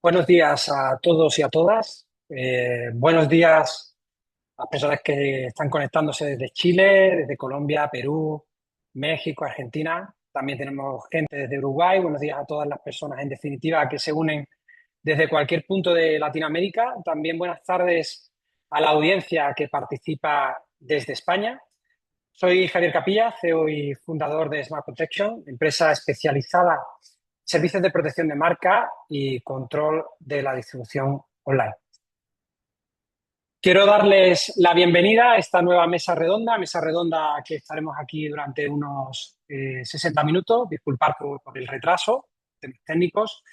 Buenos días a todos y a todas. Buenos días a las personas que están conectándose desde Chile, desde Colombia, Perú, México, Argentina. También tenemos gente desde Uruguay. Buenos días a todas las personas, en definitiva, que se unen desde cualquier punto de Latinoamérica. También buenas tardes a la audiencia que participa desde España. Soy Javier Capilla, CEO y fundador de Smart Protection, empresa especializada en servicios de protección de marca y control de la distribución online. Quiero darles la bienvenida a esta nueva mesa redonda que estaremos aquí durante unos 60 minutos. Disculpar por el retraso, temas técnicos.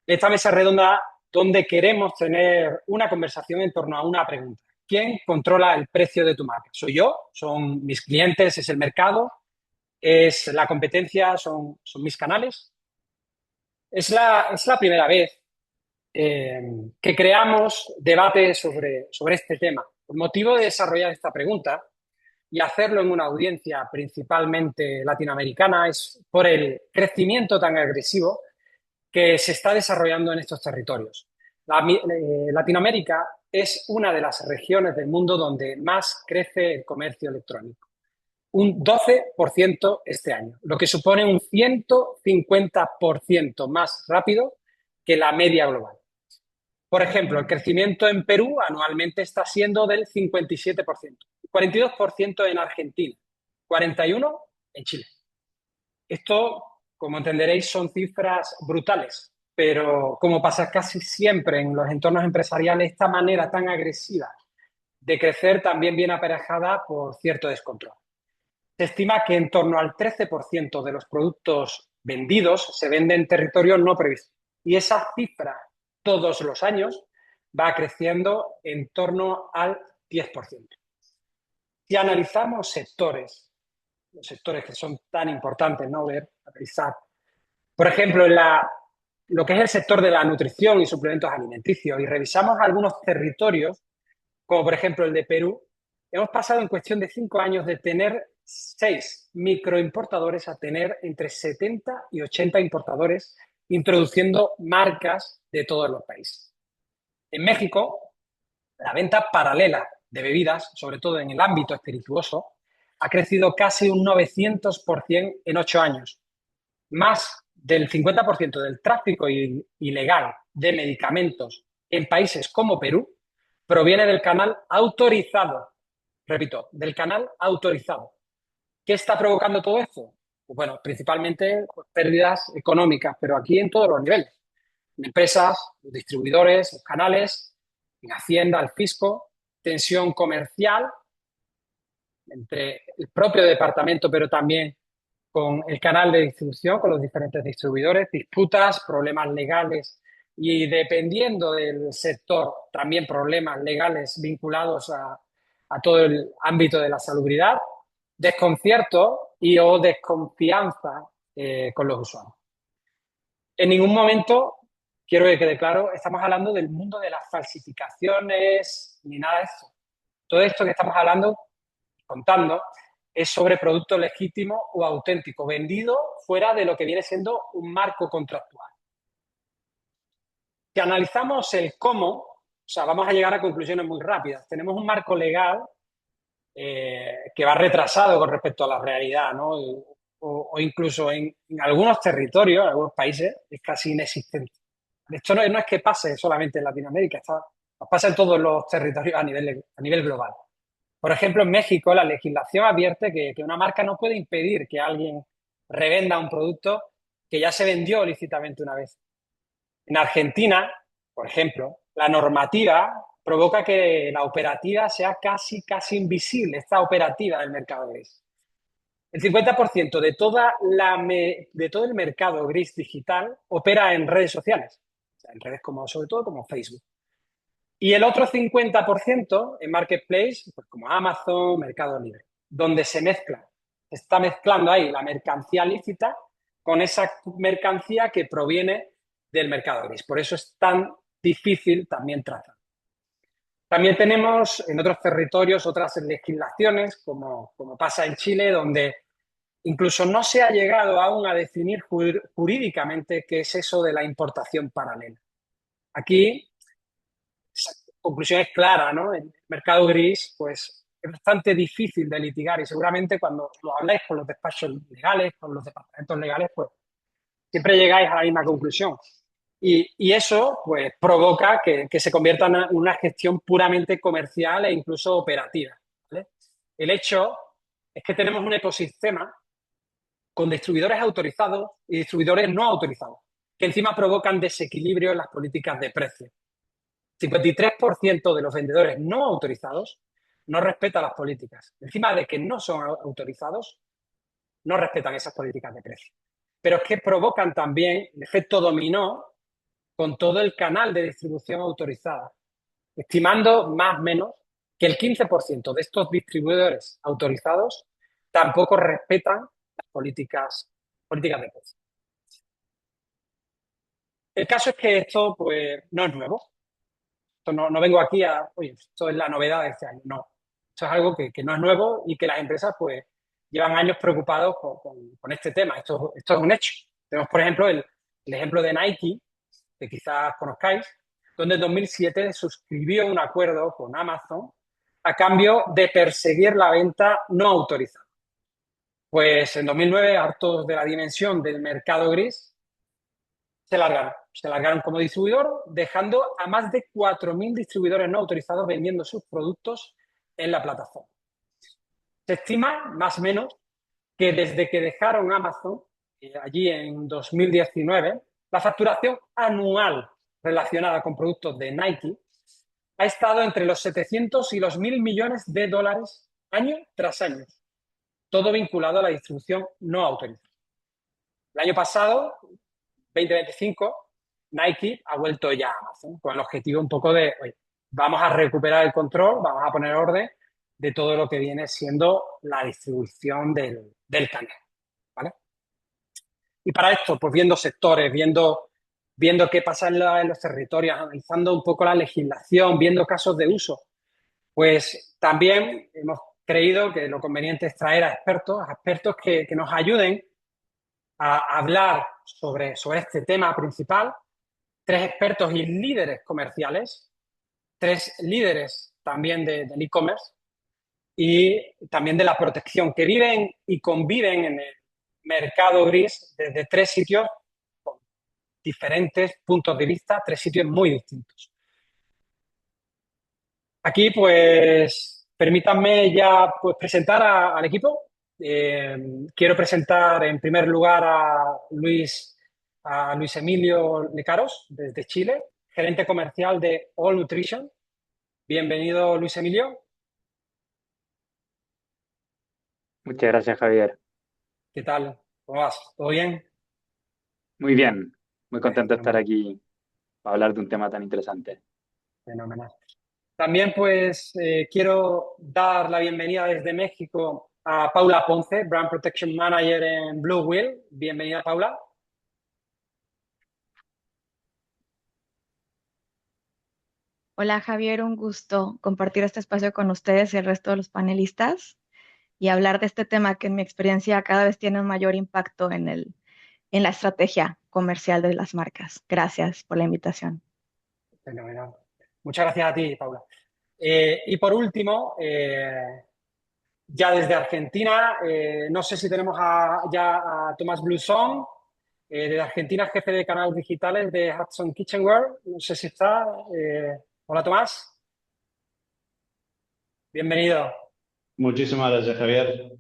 Esta mesa redonda donde queremos tener una conversación en torno a una pregunta. ¿Quién controla el precio de tu marca? ¿Soy yo? ¿Son mis clientes? ¿Es el mercado? ¿Es la competencia? ¿Son mis canales? Es la primera vez eh, que creamos debate sobre este tema. El motivo de desarrollar esta pregunta y hacerlo en una audiencia principalmente latinoamericana es por el crecimiento tan agresivo que se está desarrollando en estos territorios. Latinoamérica es una de las regiones del mundo donde más crece el comercio electrónico, un 12% este año, lo que supone un 150% más rápido que la media global. Por ejemplo, el crecimiento en Perú anualmente está siendo del 57%, 42% en Argentina, 41% en Chile. Esto, como entenderéis, son cifras brutales, pero como pasa casi siempre en los entornos empresariales, esta manera tan agresiva de crecer también viene aparejada por cierto descontrol. Se estima que en torno al 13% de los productos vendidos se venden en territorio no previsto. Y esa cifra todos los años va creciendo en torno al 10%. Si analizamos sectores, los sectores que son tan importantes, ¿no? Analizar, por ejemplo, lo que es el sector de la nutrición y suplementos alimenticios, y revisamos algunos territorios, como por ejemplo el de Perú, hemos pasado en cuestión de 5 años de tener 6 microimportadores a tener entre 70 y 80 importadores introduciendo marcas de todos los países. En México, la venta paralela de bebidas, sobre todo en el ámbito espirituoso, ha crecido casi un 900% en 8 años. Más del 50% del tráfico ilegal de medicamentos en países como Perú proviene del canal autorizado. Repito, del canal autorizado. ¿Qué está provocando todo esto? Pues bueno, principalmente pérdidas económicas, pero aquí en todos los niveles. En empresas, los distribuidores, los canales, en Hacienda, el fisco, tensión comercial entre el propio departamento, pero también con el canal de distribución, con los diferentes distribuidores, disputas, problemas legales y dependiendo del sector, también problemas legales vinculados a todo el ámbito de la salubridad, desconcierto y o desconfianza con los usuarios. En ningún momento, quiero que quede claro, estamos hablando del mundo de las falsificaciones ni nada de esto. Todo esto que estamos hablando, contando, es sobre producto legítimo o auténtico, vendido fuera de lo que viene siendo un marco contractual. Si analizamos el cómo, o sea, vamos a llegar a conclusiones muy rápidas. Tenemos un marco legal que va retrasado con respecto a la realidad, ¿no? O incluso en algunos territorios, en algunos países, es casi inexistente. Esto no es que pase solamente en Latinoamérica, pasa en todos los territorios a nivel global. Por ejemplo, en México la legislación advierte que una marca no puede impedir que alguien revenda un producto que ya se vendió lícitamente una vez. En Argentina, por ejemplo, la normativa provoca que la operativa sea casi invisible, esta operativa del mercado gris. El 50% de todo el mercado gris digital opera en redes sociales, o sea, en redes sobre todo como Facebook. Y el otro 50% en marketplace, pues como Amazon, Mercado Libre, donde se está mezclando ahí la mercancía lícita con esa mercancía que proviene del mercado gris. Por eso es tan difícil también tratar. También tenemos en otros territorios otras legislaciones, como pasa en Chile, donde incluso no se ha llegado aún a definir jurídicamente qué es eso de la importación paralela. Aquí, esa conclusión es clara, ¿no? El mercado gris, pues, es bastante difícil de litigar y seguramente cuando lo habláis con los despachos legales, con los departamentos legales, pues siempre llegáis a la misma conclusión. Y eso, pues, provoca que se convierta en una gestión puramente comercial e incluso operativa, ¿vale? El hecho es que tenemos un ecosistema con distribuidores autorizados y distribuidores no autorizados, que encima provocan desequilibrio en las políticas de precio. 53% de los vendedores no autorizados no respetan las políticas. Encima de que no son autorizados, no respetan esas políticas de precio. Pero es que provocan también el efecto dominó con todo el canal de distribución autorizada, estimando más o menos que el 15% de estos distribuidores autorizados tampoco respetan las políticas de precio. El caso es que esto pues, no es nuevo. Esto no vengo aquí a, oye, esto es la novedad de este año. No. Esto es algo que no es nuevo y que las empresas pues llevan años preocupados con este tema. Esto es un hecho. Tenemos, por ejemplo, el ejemplo de Nike, que quizás conozcáis, donde en 2007 suscribió un acuerdo con Amazon a cambio de perseguir la venta no autorizada. Pues en 2009, hartos de la dimensión del mercado gris, se largaron como distribuidor, dejando a más de 4.000 distribuidores no autorizados vendiendo sus productos en la plataforma. Se estima, más o menos, que desde que dejaron Amazon, allí en 2019, la facturación anual relacionada con productos de Nike ha estado entre los 700 y los 1.000 millones de dólares año tras año, todo vinculado a la distribución no autorizada. El año pasado, 2025, Nike ha vuelto ya a Amazon con el objetivo un poco de, oye, vamos a recuperar el control, vamos a poner orden de todo lo que viene siendo la distribución del canal, ¿vale? Y para esto, pues viendo sectores, viendo qué pasa en los territorios, analizando un poco la legislación, viendo casos de uso, pues también hemos creído que lo conveniente es traer a expertos que nos ayuden a hablar sobre este tema principal, 3 expertos y líderes comerciales, 3 líderes también del e-commerce y también de la protección, que viven y conviven en el mercado gris desde 3 sitios con diferentes puntos de vista, 3 sitios muy distintos. Aquí, pues, permítanme ya pues, presentar al equipo. Quiero presentar en primer lugar a Luis Emilio Lecaros, desde Chile, gerente comercial de All Nutrition. Bienvenido, Luis Emilio. Muchas gracias, Javier. ¿Qué tal? ¿Cómo vas? ¿Todo bien? Muy bien, muy contento de estar Fenomenal, aquí para hablar de un tema tan interesante. fenomenal. También, pues, quiero dar la bienvenida desde México a Paula Ponce, Brand Protection Manager en Blue Whale. Bienvenida, Paula. Hola Javier, un gusto compartir este espacio con ustedes y el resto de los panelistas y hablar de este tema que en mi experiencia cada vez tiene un mayor impacto en la estrategia comercial de las marcas. Gracias por la invitación. Fenomenal. Muchas gracias a ti, Paula. Y por último, ya desde Argentina, no sé si tenemos ya a Tomás Blusón, desde Argentina, jefe de canales digitales de Hudson Kitchenware. No sé si está. Hola, Tomás. Bienvenido. Muchísimas gracias, Javier,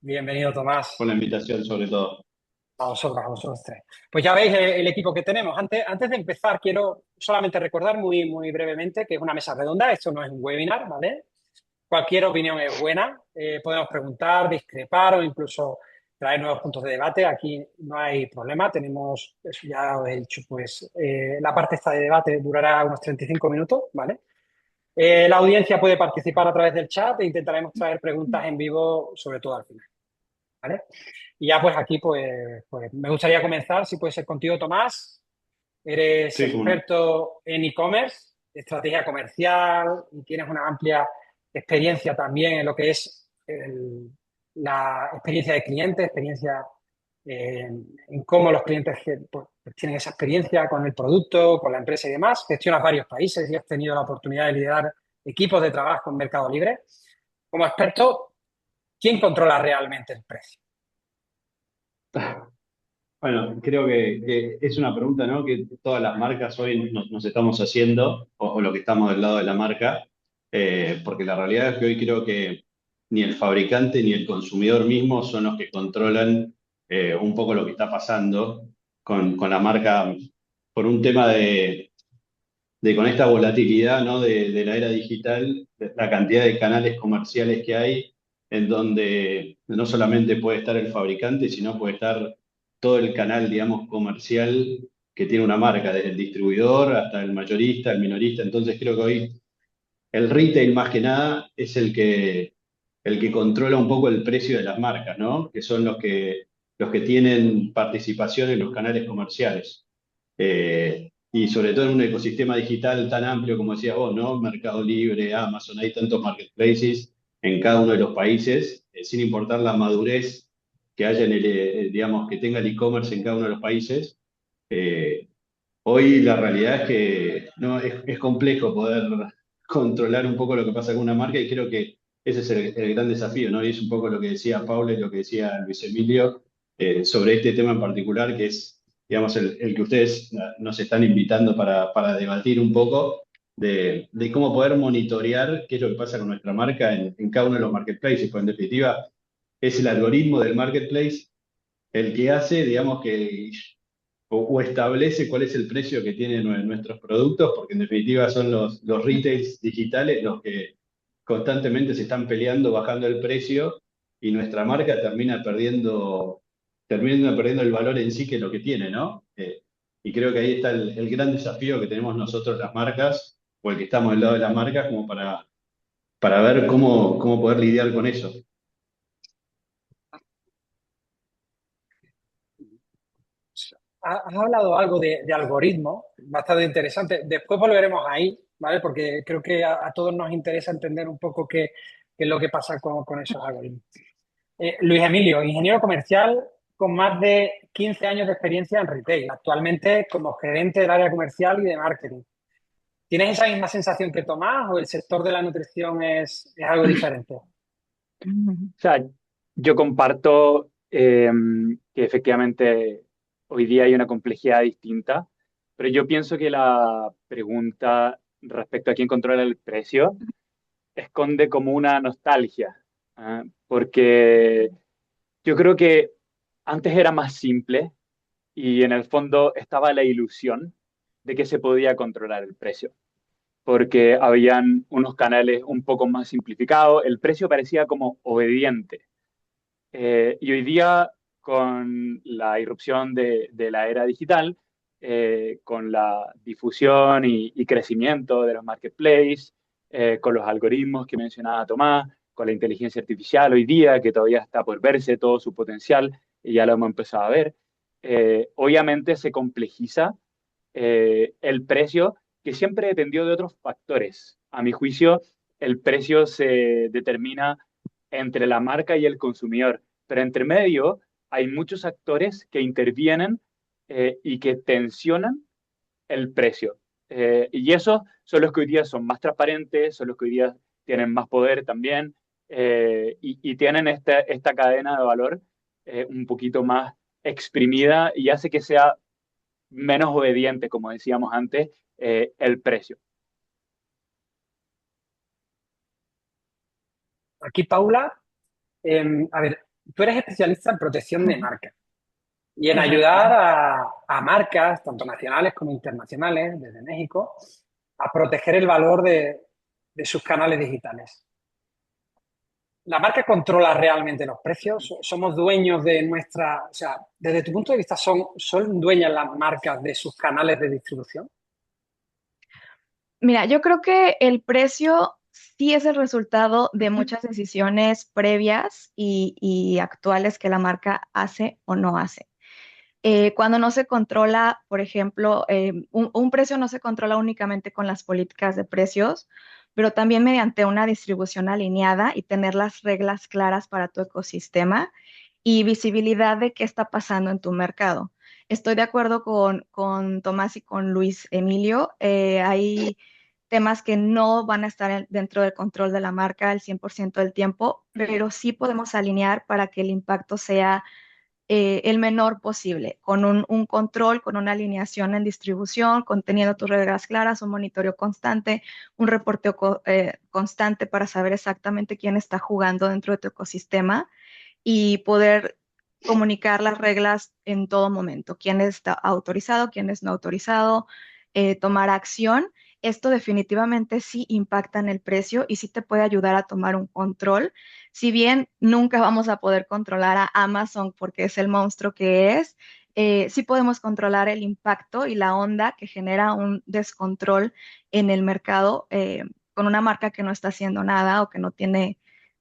Bienvenido, Tomás. por la invitación, sobre todo. A vosotros 3. Pues ya veis el equipo que tenemos. Antes de empezar, quiero solamente recordar muy brevemente que es una mesa redonda. Esto no es un webinar, ¿vale? Cualquier opinión es buena. Podemos preguntar, discrepar o incluso traer nuevos puntos de debate. Aquí no hay problema. Tenemos, eso ya os he dicho, pues la parte esta de debate durará unos 35 minutos, ¿vale? La audiencia puede participar a través del chat e intentaremos traer preguntas en vivo, sobre todo al final, ¿vale? Y ya pues aquí pues me gustaría comenzar, si puede ser contigo, Tomás. Eres Sí, cómo no. experto en e-commerce, estrategia comercial y tienes una amplia experiencia también en lo que es la experiencia de cliente, experiencia en cómo los clientes pues, pues tienen esa experiencia con el producto, con la empresa y demás. Gestionas varios países y has tenido la oportunidad de liderar equipos de trabajo en Mercado Libre. Como experto, ¿quién controla realmente el precio? Bueno, creo que es una pregunta, ¿no? Que todas las marcas hoy nos estamos haciendo, o lo que estamos del lado de la marca, porque la realidad es que hoy creo que ni el fabricante ni el consumidor mismo son los que controlan un poco lo que está pasando con la marca por un tema de con esta volatilidad, ¿no? de la era digital, la cantidad de canales comerciales que hay, en donde no solamente puede estar el fabricante, sino puede estar todo el canal, digamos, comercial que tiene una marca, desde el distribuidor hasta el mayorista, el minorista. Entonces creo que hoy el retail más que nada es el que controla un poco el precio de las marcas, ¿no? Que son los que tienen participación en los canales comerciales. Y sobre todo en un ecosistema digital tan amplio como decías vos, ¿no? Mercado Libre, Amazon, hay tantos marketplaces en cada uno de los países, sin importar la madurez que haya digamos, que tenga el e-commerce en cada uno de los países. Eh, Hoy la realidad es que no, es complejo poder controlar un poco lo que pasa con una marca y creo que ese es el gran desafío, ¿no? Y es un poco lo que decía Paula y lo que decía Luis Emilio sobre este tema en particular, que es, digamos, el que ustedes nos están invitando para debatir un poco de cómo poder monitorear qué es lo que pasa con nuestra marca en cada uno de los marketplaces, pues en definitiva es el algoritmo del marketplace el que hace, digamos, que o establece cuál es el precio que tienen nuestros productos, porque en definitiva son los retails digitales los que constantemente se están peleando, bajando el precio, y nuestra marca termina perdiendo el valor en sí que es lo que tiene, ¿no? Y creo que ahí está el gran desafío que tenemos nosotros las marcas, o el que estamos del lado de las marcas, como para ver cómo poder lidiar con eso. Has hablado algo de algoritmos, bastante interesante. Después volveremos ahí, ¿vale? Porque creo que a todos nos interesa entender un poco qué es lo que pasa con esos algoritmos. Luis Emilio, ingeniero comercial con más de 15 años de experiencia en retail, actualmente como gerente del área comercial y de marketing. ¿Tienes esa misma sensación que Tomás o el sector de la nutrición es algo diferente? O sea, yo comparto que efectivamente hoy día hay una complejidad distinta, pero yo pienso que la pregunta respecto a quién controla el precio esconde como una nostalgia, ¿ah? Porque yo creo que antes era más simple y en el fondo estaba la ilusión de que se podía controlar el precio, porque habían unos canales un poco más simplificados, el precio parecía como obediente. Y hoy día, con la irrupción de la era digital, con la difusión y crecimiento de los marketplaces, con los algoritmos que mencionaba Tomás, con la inteligencia artificial hoy día, que todavía está por verse todo su potencial y ya lo hemos empezado a ver, obviamente se complejiza el precio, que siempre dependió de otros factores. A mi juicio, el precio se determina entre la marca y el consumidor, pero entre medio hay muchos actores que intervienen y que tensionan el precio. Y esos son los que hoy día son más transparentes, son los que hoy día tienen más poder también y tienen esta cadena de valor un poquito más exprimida y hace que sea menos obediente, como decíamos antes, el precio. Aquí, Paula, a ver, tú eres especialista en protección de marca y en Correcto. ayudar a marcas, tanto nacionales como internacionales, desde México, a proteger el valor de sus canales digitales. ¿La marca controla realmente los precios? ¿Somos dueños de nuestra... O sea, desde tu punto de vista, ¿son dueñas las marcas de sus canales de distribución? Mira, yo creo que el precio sí es el resultado de muchas decisiones previas y actuales que la marca hace o no hace. Cuando no se controla, por ejemplo, un precio no se controla únicamente con las políticas de precios, pero también mediante una distribución alineada y tener las reglas claras para tu ecosistema y visibilidad de qué está pasando en tu mercado. Estoy de acuerdo con Tomás y con Luis Emilio. Hay temas que no van a estar dentro del control de la marca el 100% del tiempo, pero sí podemos alinear para que el impacto sea el menor posible, con un control, con una alineación en distribución, conteniendo tus reglas claras, un monitoreo constante, un reporteo constante para saber exactamente quién está jugando dentro de tu ecosistema y poder comunicar las reglas en todo momento, quién está autorizado, quién es no autorizado, tomar acción. Esto definitivamente sí impacta en el precio y sí te puede ayudar a tomar un control. Si bien nunca vamos a poder controlar a Amazon porque es el monstruo que es, sí podemos controlar el impacto y la onda que genera un descontrol en el mercado con una marca que no está haciendo nada o que no tiene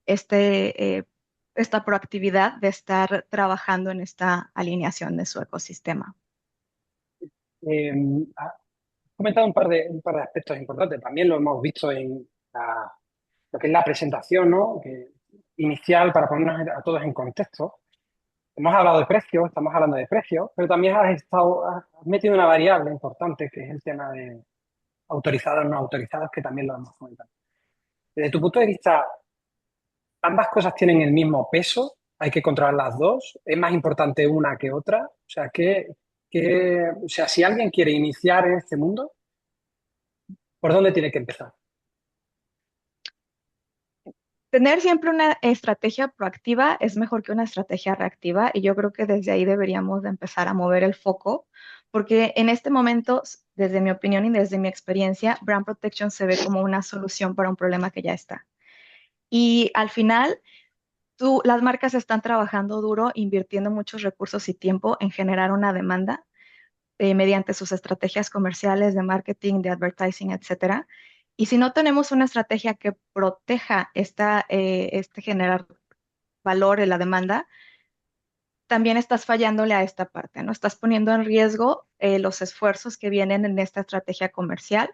esta proactividad de estar trabajando en esta alineación de su ecosistema. Eh, ha comentado un par de aspectos importantes. También lo hemos visto en lo que es la presentación, ¿no? Inicial para ponernos a todos en contexto. Hemos hablado de precios, estamos hablando de precios, pero también has metido una variable importante que es el tema de autorizados, no autorizados, que también lo hemos comentado. Desde tu punto de vista, ¿ambas cosas tienen el mismo peso? ¿Hay que controlar las dos? ¿Es más importante una que otra? O sea, o sea, si alguien quiere iniciar en este mundo, ¿por dónde tiene que empezar? Tener siempre una estrategia proactiva es mejor que una estrategia reactiva y yo creo que desde ahí deberíamos de empezar a mover el foco porque en este momento, desde mi opinión y desde mi experiencia, brand protection se ve como una solución para un problema que ya está. Y al final, las marcas están trabajando duro, invirtiendo muchos recursos y tiempo en generar una demanda mediante sus estrategias comerciales de marketing, de advertising, etcétera. Y si no tenemos una estrategia que proteja este generar valor en la demanda, también estás fallándole a esta parte, ¿no? Estás poniendo en riesgo los esfuerzos que vienen en esta estrategia comercial,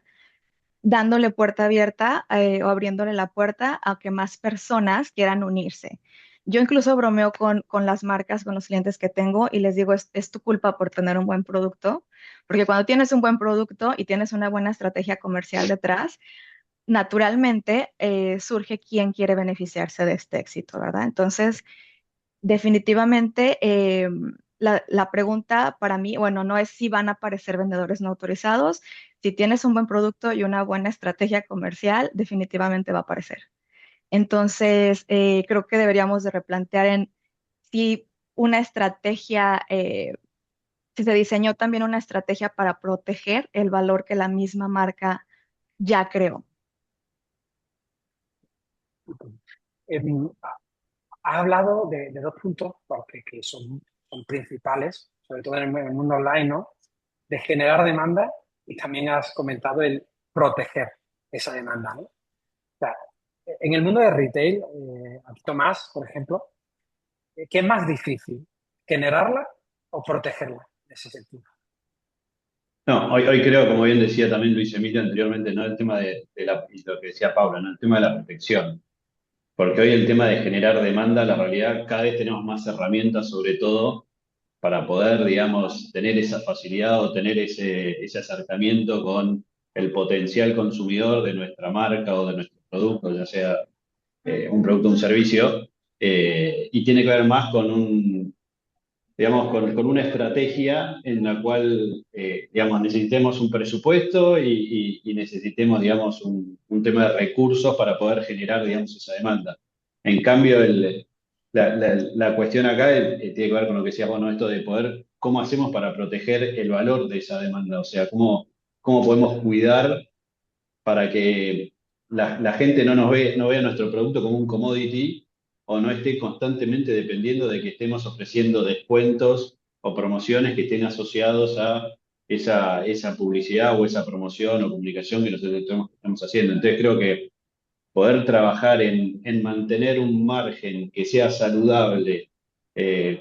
dándole puerta abierta o abriéndole la puerta a que más personas quieran unirse. Yo incluso bromeo con las marcas, con los clientes que tengo y les digo, es tu culpa por tener un buen producto, porque cuando tienes un buen producto y tienes una buena estrategia comercial detrás, naturalmente surge quien quiere beneficiarse de este éxito, ¿verdad? Entonces, definitivamente, la pregunta para mí, bueno, no es si van a aparecer vendedores no autorizados. Si tienes un buen producto y una buena estrategia comercial, definitivamente va a aparecer. Entonces, creo que deberíamos de replantear en si una estrategia, si se diseñó también una estrategia para proteger el valor que la misma marca ya creó. Has hablado de dos puntos porque, que son principales, sobre todo en el mundo online, ¿no? De generar demanda y también has comentado el proteger esa demanda, ¿no? O sea, en el mundo de retail, aquí Tomás, por ejemplo, ¿qué es más difícil? ¿Generarla o protegerla en ese sentido? No, hoy creo, como bien decía también Luis Emilio anteriormente, ¿no? El tema y lo que decía Paula, ¿no? El tema de la protección. Porque hoy el tema de generar demanda, la realidad, cada vez tenemos más herramientas, sobre todo para poder, digamos, tener esa facilidad o tener ese acercamiento con el potencial consumidor de nuestra marca o de nuestro producto, ya sea un producto o un servicio, y tiene que ver más con digamos, con una estrategia en la cual, digamos, necesitemos un presupuesto y necesitemos, digamos, un tema de recursos para poder generar, digamos, esa demanda. En cambio, la cuestión acá tiene que ver con lo que decíamos, ¿no? Esto de poder, ¿cómo hacemos para proteger el valor de esa demanda? O sea, ¿cómo podemos cuidar para que la gente no vea nuestro producto como un commodity o no esté constantemente dependiendo de que estemos ofreciendo descuentos o promociones que estén asociados a esa publicidad o esa promoción o publicación que nosotros estamos haciendo? Entonces creo que poder trabajar en mantener un margen que sea saludable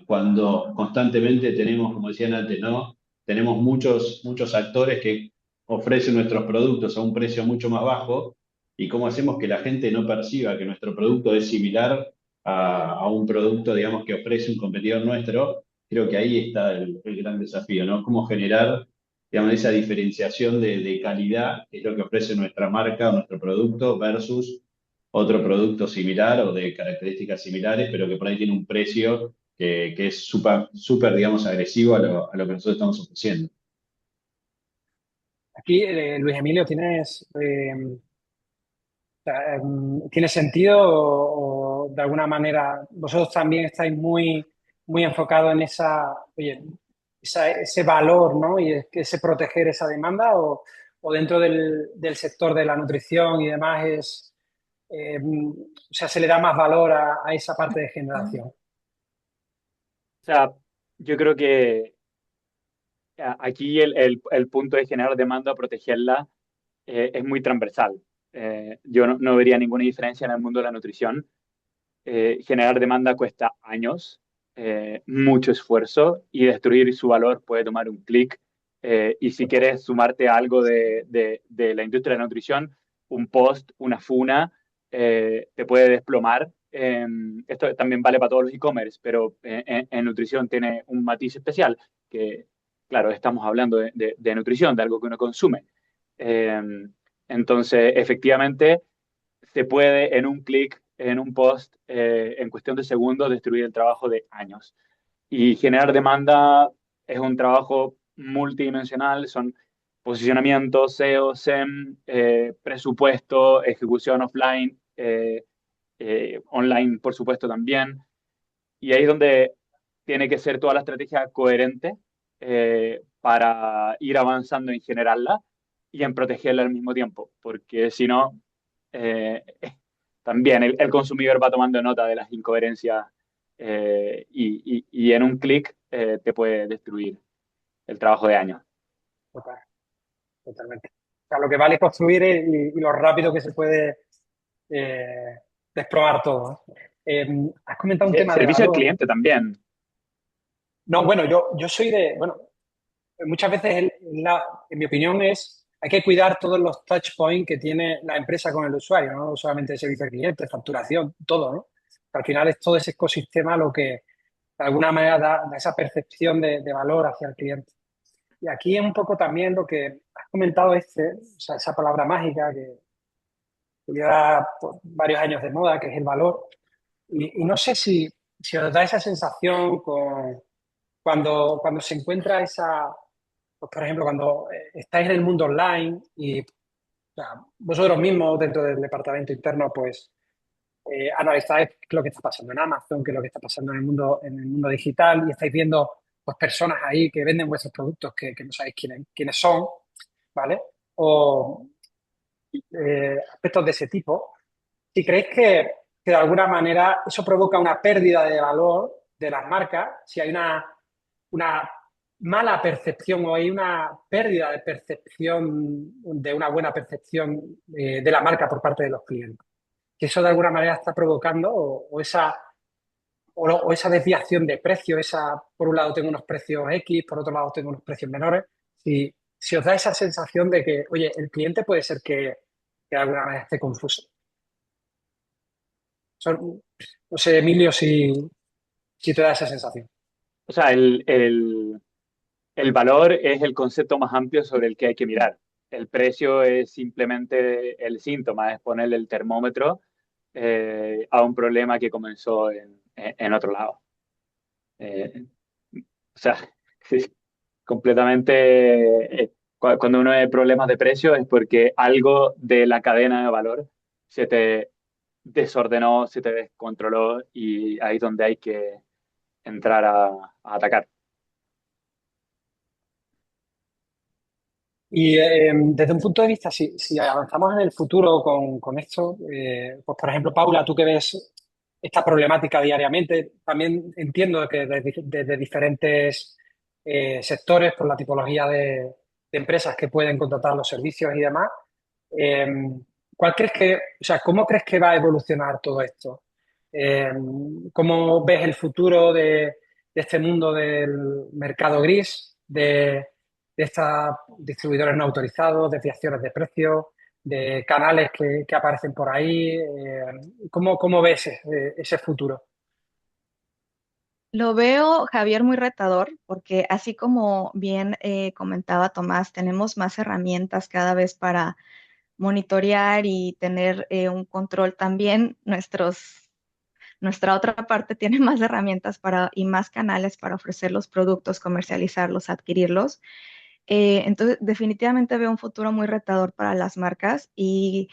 cuando constantemente tenemos, como decían antes, ¿no? Tenemos muchos actores que ofrecen nuestros productos a un precio mucho más bajo y cómo hacemos que la gente no perciba que nuestro producto es similar a un producto, digamos, que ofrece un competidor nuestro creo que ahí está el gran desafío, ¿no? Cómo generar, digamos, esa diferenciación de calidad, que es lo que ofrece nuestra marca o nuestro producto versus otro producto similar o de características similares, pero que por ahí tiene un precio que es súper, digamos, agresivo a lo que nosotros estamos ofreciendo. Aquí, Luis Emilio, ¿tiene sentido o de alguna manera vosotros también estáis muy enfocados en oye, ese valor, ¿no? Y ese proteger esa demanda o dentro del sector de la nutrición y demás o sea, se le da más valor a esa parte de generación? O sea, yo creo que aquí el punto de generar demanda, protegerla, es muy transversal. Yo no vería ninguna diferencia en el mundo de la nutrición. Generar demanda cuesta años, mucho esfuerzo y destruir su valor puede tomar un clic. Y si quieres sumarte a algo de la industria de la nutrición, un post, una funa, te puede desplomar. Esto también vale para todos los e-commerce, pero en nutrición tiene un matiz especial, que claro, estamos hablando de nutrición, de algo que uno consume. Eh, entonces, efectivamente se puede en un clic, en un post, en cuestión de segundos, destruir el trabajo de años. Y generar demanda es un trabajo multidimensional, son posicionamiento, SEO, SEM, presupuesto, ejecución offline, online, por supuesto, también. Y ahí es donde tiene que ser toda la estrategia coherente para ir avanzando en generarla y en protegerla al mismo tiempo, porque si no, eh, también el consumidor va tomando nota de las incoherencias y en un clic te puede destruir el trabajo de años. Total, totalmente. O sea, lo que vale es construir y lo rápido que se puede eh, desprobar todo, ¿no? Has comentado un tema de Servicio al valor. cliente también. No, bueno, yo soy bueno, muchas veces en mi opinión hay que cuidar todos los touch points que tiene la empresa con el usuario, no solamente el servicio al cliente, facturación, todo, ¿no? Al final es todo ese ecosistema lo que de alguna manera da esa percepción de valor hacia el cliente. Y aquí es un poco también lo que has comentado, o sea, esa palabra mágica que lleva pues, varios años de moda, que es el valor. Y no sé si os da esa sensación cuando se encuentra pues, por ejemplo, cuando estáis en el mundo online y o sea, vosotros mismos dentro del departamento interno, pues analizáis lo que está pasando en Amazon, qué es lo que está pasando en el mundo digital y estáis viendo pues, personas ahí que venden vuestros productos que no sabéis quiénes son, ¿vale? O aspectos de ese tipo. Si creéis que de alguna manera eso provoca una pérdida de valor de las marcas, si hay una mala percepción o hay una pérdida de percepción, de una buena percepción de la marca por parte de los clientes. Que eso de alguna manera está provocando o esa desviación de precios, por un lado tengo unos precios X, por otro lado tengo unos precios menores. Si os da esa sensación de que, oye, el cliente puede ser que de alguna manera esté confuso. No sé, Emilio, si te da esa sensación. O sea, el valor es el concepto más amplio sobre el que hay que mirar. El precio es simplemente el síntoma, es ponerle el termómetro a un problema que comenzó en otro lado. Eh, o sea, sí, completamente, cuando uno ve problemas de precio es porque algo de la cadena de valor se te desordenó, se te descontroló y ahí es donde hay que entrar a atacar. Y desde un punto de vista, si avanzamos en el futuro con esto, pues por ejemplo, Paula, tú que ves esta problemática diariamente, también entiendo que desde diferentes sectores, por la tipología de empresas que pueden contratar los servicios y demás, eh, o sea, ¿cómo crees que va a evolucionar todo esto? Eh, ¿Cómo ves el futuro de este mundo del mercado gris, de estos distribuidores no autorizados, desviaciones de precios, de canales que aparecen por ahí? ¿Cómo ves ese futuro? Lo veo, Javier, muy retador, porque así como bien comentaba Tomás, tenemos más herramientas cada vez para monitorear y tener un control también. Nuestra otra parte tiene más herramientas y más canales para ofrecer los productos, comercializarlos, adquirirlos. Entonces, definitivamente veo un futuro muy retador para las marcas y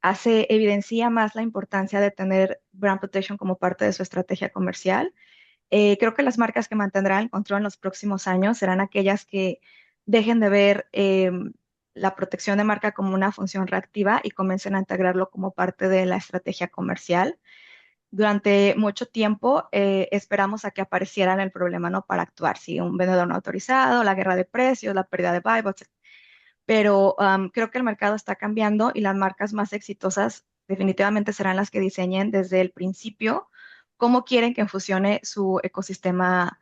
evidencia más la importancia de tener brand protection como parte de su estrategia comercial. Creo que las marcas que mantendrán el control en los próximos años serán aquellas que dejen de ver la protección de marca como una función reactiva y comiencen a integrarlo como parte de la estrategia comercial. Durante mucho tiempo esperamos a que apareciera el problema, ¿no? Para actuar, si un vendedor no autorizado, la guerra de precios, la pérdida de buy bots, pero creo que el mercado está cambiando y las marcas más exitosas definitivamente serán las que diseñen desde el principio cómo quieren que funcione su ecosistema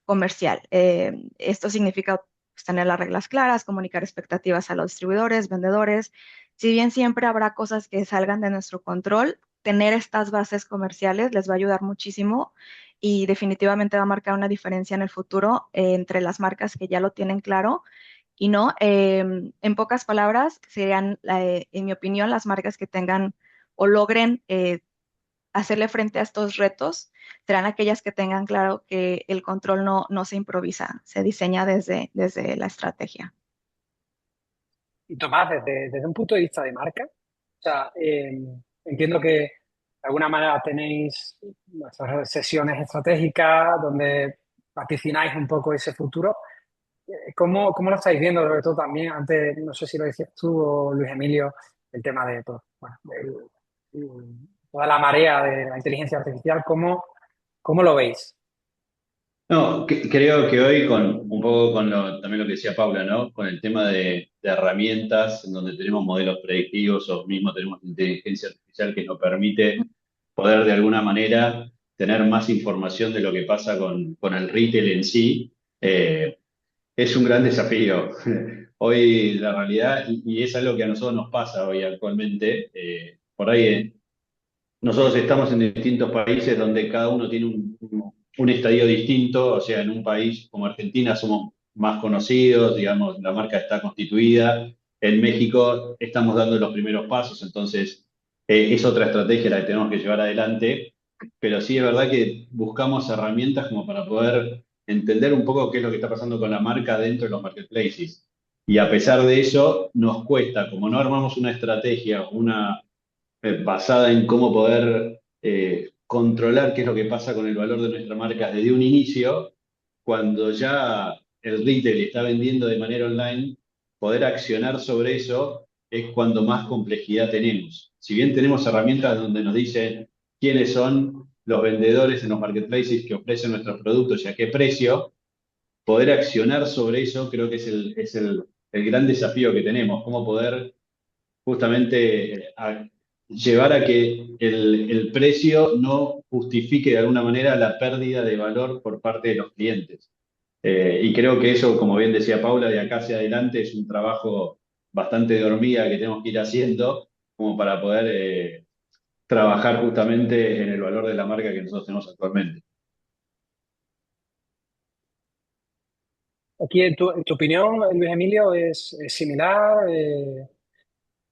comercial. Esto significa pues, tener las reglas claras, comunicar expectativas a los distribuidores, vendedores. Si bien siempre habrá cosas que salgan de nuestro control, tener estas bases comerciales les va a ayudar muchísimo y definitivamente va a marcar una diferencia en el futuro entre las marcas que ya lo tienen claro y no. En pocas palabras, serían, en mi opinión, las marcas que tengan o logren hacerle frente a estos retos serán aquellas que tengan claro que el control no se improvisa, se diseña desde la estrategia. Y Tomás, desde un punto de vista de marca, o sea, entiendo que de alguna manera tenéis vuestras sesiones estratégicas donde vaticináis un poco ese futuro. ¿Cómo lo estáis viendo? Sobre todo también, antes, no sé si lo decías tú o Luis Emilio, el tema de todo, bueno, toda la marea de la inteligencia artificial, ¿cómo lo veis? No, creo que hoy con un poco con también lo que decía Paula, ¿no? Con el tema de herramientas en donde tenemos modelos predictivos o mismo tenemos inteligencia artificial que nos permite poder de alguna manera tener más información de lo que pasa con el retail en sí, es un gran desafío. Hoy la realidad, y es algo que a nosotros nos pasa hoy actualmente, por ahí nosotros estamos en distintos países donde cada uno tiene un estadio distinto, o sea, en un país como Argentina somos más conocidos, digamos, la marca está constituida, en México estamos dando los primeros pasos, entonces es otra estrategia la que tenemos que llevar adelante, pero sí es verdad que buscamos herramientas como para poder entender un poco qué es lo que está pasando con la marca dentro de los marketplaces. Y a pesar de eso, nos cuesta, como no armamos una estrategia, basada en cómo poder controlar qué es lo que pasa con el valor de nuestra marca desde un inicio, cuando ya el retail está vendiendo de manera online, poder accionar sobre eso es cuando más complejidad tenemos. Si bien tenemos herramientas donde nos dicen quiénes son los vendedores en los marketplaces que ofrecen nuestros productos y a qué precio, poder accionar sobre eso creo que es el gran desafío que tenemos, cómo poder justamente llevar a que el precio no justifique de alguna manera la pérdida de valor por parte de los clientes. Y creo que eso, como bien decía Paula, de acá hacia adelante es un trabajo bastante de hormiga que tenemos que ir haciendo como para poder trabajar justamente en el valor de la marca que nosotros tenemos actualmente. Aquí, en tu opinión, Luis Emilio, ¿es similar?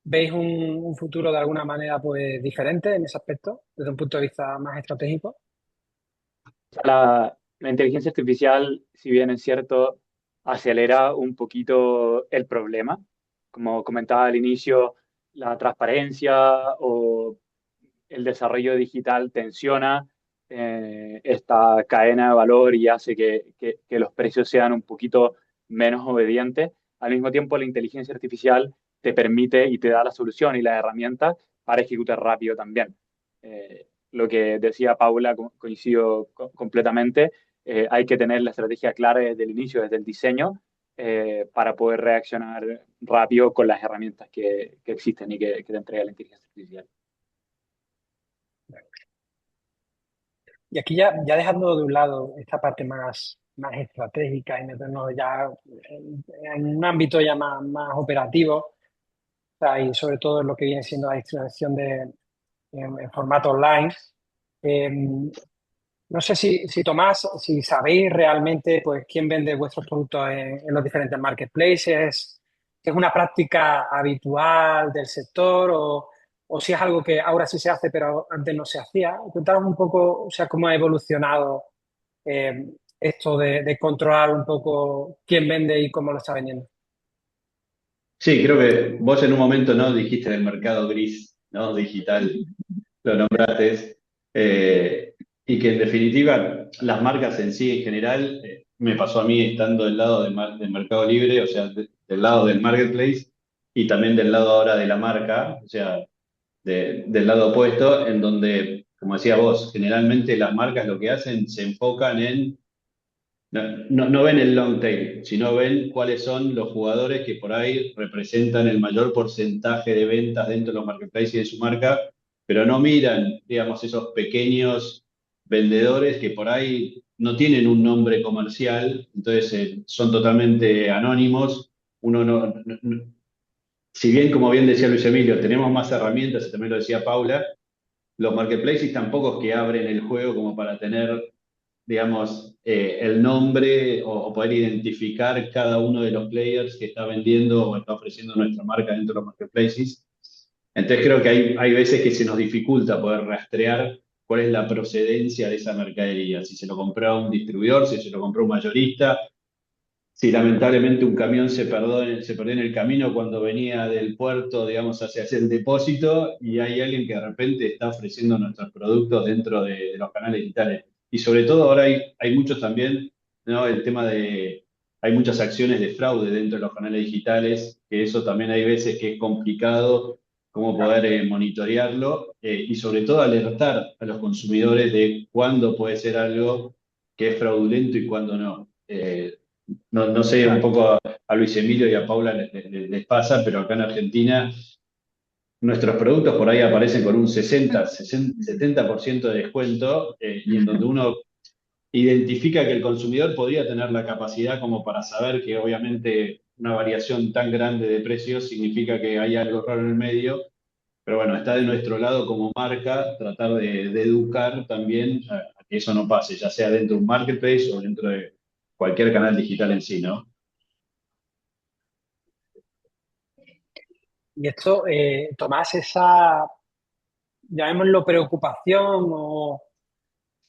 ¿Veis un futuro de alguna manera pues, diferente en ese aspecto, desde un punto de vista más estratégico? La inteligencia artificial, si bien es cierto, acelera un poquito el problema. Como comentaba al inicio, la transparencia o el desarrollo digital tensiona esta cadena de valor y hace que los precios sean un poquito menos obedientes. Al mismo tiempo, la inteligencia artificial te permite y te da la solución y las herramientas para ejecutar rápido también. Lo que decía Paula, coincido completamente. Hay que tener la estrategia clara desde el inicio, desde el diseño, para poder reaccionar rápido con las herramientas que existen y que te entrega la inteligencia artificial. Y aquí ya dejando de un lado esta parte más estratégica y meternos ya en un ámbito ya más operativo, o sea, y sobre todo en lo que viene siendo la distribución en formato online, eh, No sé si Tomás, si sabéis realmente pues, quién vende vuestros productos en los diferentes marketplaces, si es una práctica habitual del sector o si es algo que ahora sí se hace pero antes no se hacía. Contaros un poco, o sea, cómo ha evolucionado eh, esto de controlar un poco quién vende y cómo lo está vendiendo. Sí, creo que vos en un momento no dijiste del mercado gris, ¿no? Digital, lo nombraste, y que en definitiva las marcas en sí en general, me pasó a mí estando del lado del Mercado Libre, o sea, del lado del marketplace y también del lado ahora de la marca, o sea, del lado opuesto, en donde, como decía vos, generalmente las marcas lo que hacen se enfocan en no ven el long tail, sino ven cuáles son los jugadores que por ahí representan el mayor porcentaje de ventas dentro de los marketplaces y de su marca, pero no miran, digamos, esos pequeños vendedores que por ahí no tienen un nombre comercial, entonces son totalmente anónimos. Uno si bien, como bien decía Luis Emilio, tenemos más herramientas, y también lo decía Paula, los marketplaces tampoco es que abren el juego como para tener, digamos, el nombre o poder identificar cada uno de los players que está vendiendo o está ofreciendo nuestra marca dentro de los marketplaces. Entonces creo que hay veces que se nos dificulta poder rastrear cuál es la procedencia de esa mercadería, si se lo compró un distribuidor, si se lo compró un mayorista, si lamentablemente un camión se perdió en el camino cuando venía del puerto, digamos, hacia el depósito, y hay alguien que de repente está ofreciendo nuestros productos dentro de los canales digitales. Y sobre todo ahora hay muchos también, ¿no? El tema hay muchas acciones de fraude dentro de los canales digitales, que eso también hay veces que es complicado cómo poder monitorearlo, y sobre todo alertar a los consumidores de cuándo puede ser algo que es fraudulento y cuándo no. No sé, un Claro. poco a Luis Emilio y a Paula les pasa, pero acá en Argentina nuestros productos por ahí aparecen con un 70% de descuento, y en donde uno identifica que el consumidor podría tener la capacidad como para saber que obviamente una variación tan grande de precios significa que hay algo raro en el medio, pero bueno, está de nuestro lado como marca tratar de educar también a que eso no pase, ya sea dentro de un marketplace o dentro de cualquier canal digital en sí, ¿no? Y esto, Tomás, esa, llamémoslo preocupación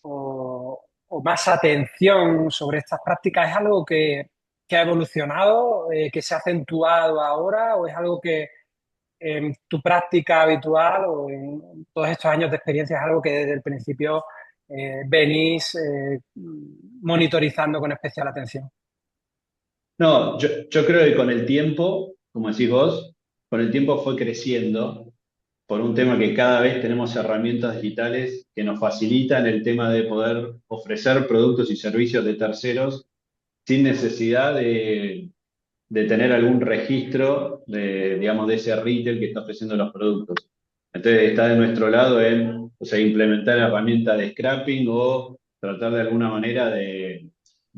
o más atención sobre estas prácticas, ¿es algo que ha evolucionado, que se ha acentuado ahora o es algo que en tu práctica habitual o en todos estos años de experiencia es algo que desde el principio venís monitorizando con especial atención? No, yo creo que con el tiempo, como decís vos, con el tiempo fue creciendo por un tema que cada vez tenemos herramientas digitales que nos facilitan el tema de poder ofrecer productos y servicios de terceros sin necesidad de tener algún registro digamos, de ese retail que está ofreciendo los productos. Entonces está de nuestro lado en, o sea, implementar herramientas de scrapping o tratar de alguna manera de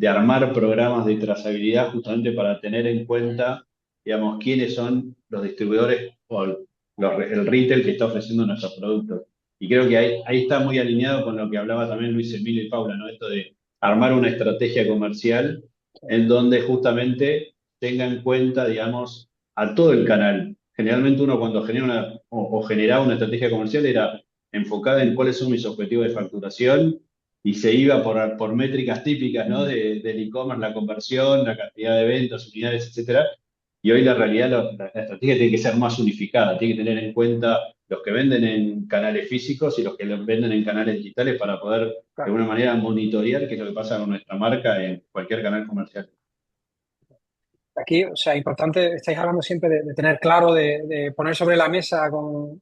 armar programas de trazabilidad justamente para tener en cuenta, digamos, quiénes son los distribuidores o el retail que está ofreciendo nuestros productos. Y creo que ahí está muy alineado con lo que hablaba también Luis Emilio y Paula, ¿no? Esto de armar una estrategia comercial en donde justamente tenga en cuenta, digamos, a todo el canal. Generalmente uno cuando genera o generaba una estrategia comercial era enfocada en cuáles son mis objetivos de facturación y se iba por métricas típicas, ¿no? Del e-commerce, la conversión, la cantidad de ventas, unidades, etcétera. Y hoy la realidad, la estrategia tiene que ser más unificada, tiene que tener en cuenta los que venden en canales físicos y los que venden en canales digitales para poder de Claro. alguna manera monitorear qué es lo que pasa con nuestra marca en cualquier canal comercial. Aquí, o sea, importante, estáis hablando siempre de tener claro, de poner sobre la mesa con,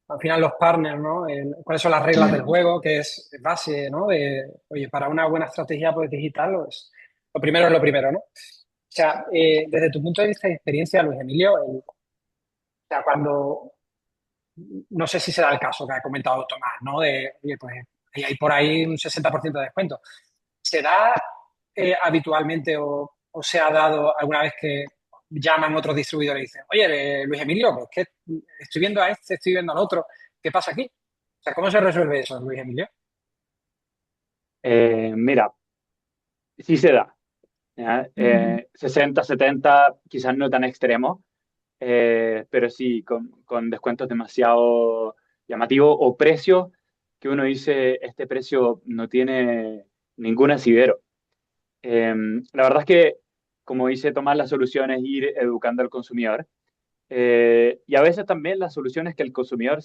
al final, los partners, ¿no? Cuáles son las reglas del juego, que es base, ¿no? De, oye, para una buena estrategia pues, digital, pues, lo primero es lo primero, ¿no? O sea, desde tu punto de vista y experiencia, Luis Emilio, o sea, cuando, no sé si será el caso que ha comentado Tomás, ¿no? De, oye, pues hay por ahí un 60% de descuento. ¿Se da habitualmente o se ha dado alguna vez que llaman otros distribuidores y dicen, oye, Luis Emilio, pues que estoy viendo a este, estoy viendo al otro, ¿qué pasa aquí? O sea, ¿cómo se resuelve eso, Luis Emilio? Mira, sí se da. ¿Ya? 60, 70, quizás no tan extremo, pero sí con descuentos demasiado llamativos o precios que uno dice, este precio no tiene ningún asidero. La verdad es que, como dice Tomás, la solución es ir educando al consumidor. Y a veces también la solución es que el consumidor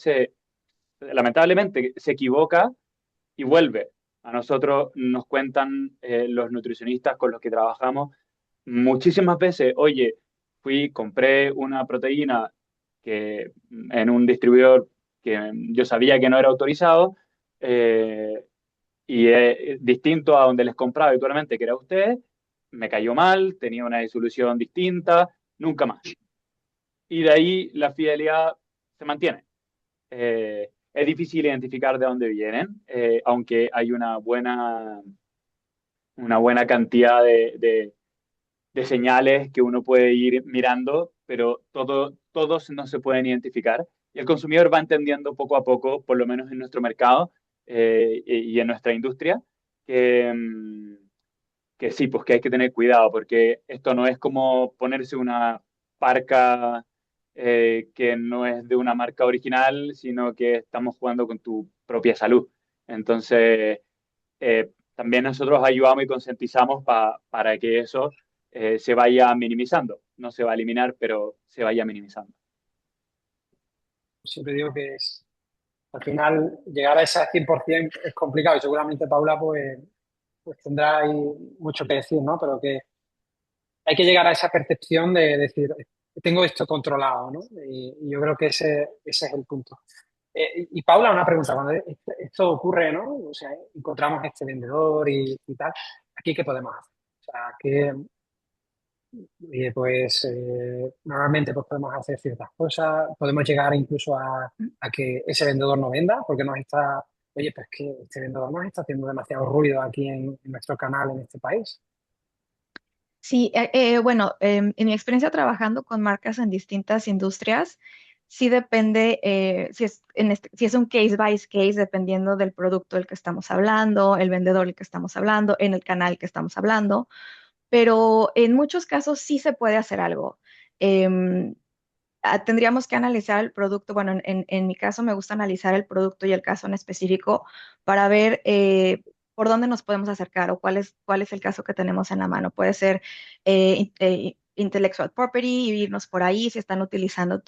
lamentablemente, se equivoca y vuelve. A nosotros nos cuentan los nutricionistas con los que trabajamos muchísimas veces, oye, compré una proteína que en un distribuidor que yo sabía que no era autorizado, eh, y distinto a donde les compraba habitualmente, que era usted, me cayó mal, tenía una disolución distinta, nunca más. Y de ahí la fidelidad se mantiene. Es difícil identificar de dónde vienen, aunque hay una buena cantidad de señales que uno puede ir mirando, pero todos no se pueden identificar. Y el consumidor va entendiendo poco a poco, por lo menos en nuestro mercado y en nuestra industria, que, que sí, pues que hay que tener cuidado, porque esto no es como ponerse una parca que no es de una marca original, sino que estamos jugando con tu propia salud. Entonces, también nosotros ayudamos y concientizamos para que eso se vaya minimizando. No se va a eliminar, pero se vaya minimizando. Siempre digo que al final llegar a ese 100% es complicado y seguramente Paula pues tendrá ahí mucho que decir, ¿no? Pero que hay que llegar a esa percepción de decir, tengo esto controlado, ¿no? Y yo creo que ese es el punto. Y Paula, una pregunta, cuando esto ocurre, ¿no? O sea, encontramos este vendedor y tal, ¿aquí qué podemos hacer? O sea, que normalmente pues podemos hacer ciertas cosas, podemos llegar incluso a que ese vendedor no venda, porque oye, pues que este vendedor nos está haciendo demasiado ruido aquí en nuestro canal en este país. Sí, bueno, en mi experiencia trabajando con marcas en distintas industrias, sí depende, si es un case by case, dependiendo del producto del que estamos hablando, el vendedor del que estamos hablando, en el canal que estamos hablando, pero en muchos casos sí se puede hacer algo. Em, Tendríamos que analizar el producto. Bueno, en mi caso me gusta analizar el producto y el caso en específico para ver por dónde nos podemos acercar o cuál es el caso que tenemos en la mano. Puede ser intellectual property y irnos por ahí si están utilizando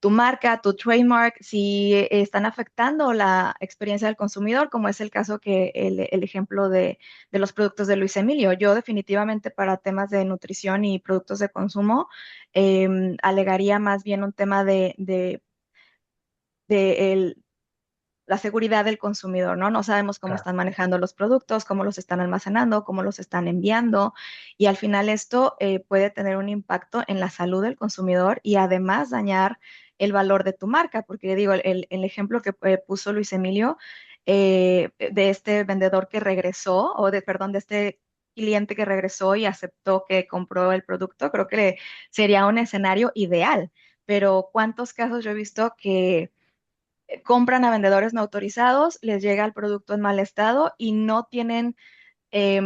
tu marca, tu trademark, si están afectando la experiencia del consumidor, como es el caso que el ejemplo de los productos de Luis Emilio. Yo definitivamente para temas de nutrición y productos de consumo alegaría más bien un tema de la seguridad del consumidor, ¿no? No sabemos cómo Claro. están manejando los productos, cómo los están almacenando, cómo los están enviando, y al final esto puede tener un impacto en la salud del consumidor y además dañar el valor de tu marca, porque digo, el ejemplo que puso Luis Emilio de este vendedor que regresó, perdón, de este cliente que regresó y aceptó que compró el producto, creo que sería un escenario ideal, pero ¿cuántos casos yo he visto que compran a vendedores no autorizados, les llega el producto en mal estado y no tienen el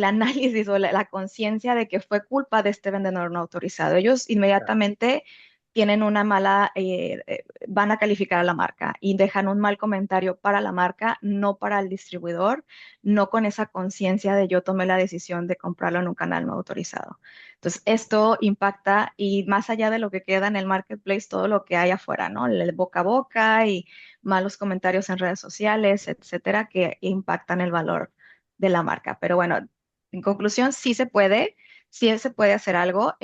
análisis o la conciencia de que fue culpa de este vendedor no autorizado? Ellos Claro. inmediatamente tienen van a calificar a la marca y dejan un mal comentario para la marca, no para el distribuidor, no con esa conciencia de yo tomé la decisión de comprarlo en un canal no autorizado. Entonces, esto impacta y más allá de lo que queda en el marketplace, todo lo que hay afuera, ¿no? El boca a boca y malos comentarios en redes sociales, etcétera, que impactan el valor de la marca. Pero bueno, en conclusión, sí se puede hacer algo.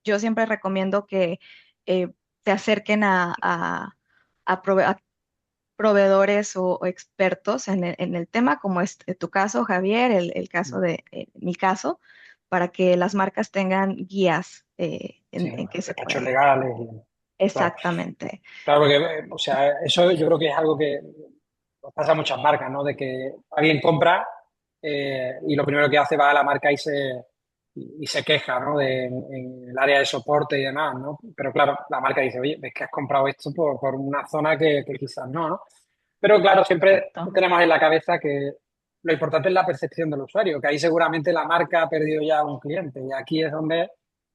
Yo siempre recomiendo que se acerquen a proveedores o expertos en el tema, como es tu caso, Javier, el caso de mi caso, para que las marcas tengan guías Sí, en qué se despachos puede. legales. Claro, Exactamente. claro, porque, o sea, eso yo creo que es algo que nos pasa a muchas marcas, ¿no? De que alguien compra y lo primero que hace va a la marca y se queja, ¿no? En el área de soporte y demás, ¿no? Pero claro, la marca dice, oye, es que has comprado esto por una zona que quizás no, ¿no? Pero claro, siempre Perfecto. tenemos en la cabeza que lo importante es la percepción del usuario, que ahí seguramente la marca ha perdido ya un cliente y aquí es donde,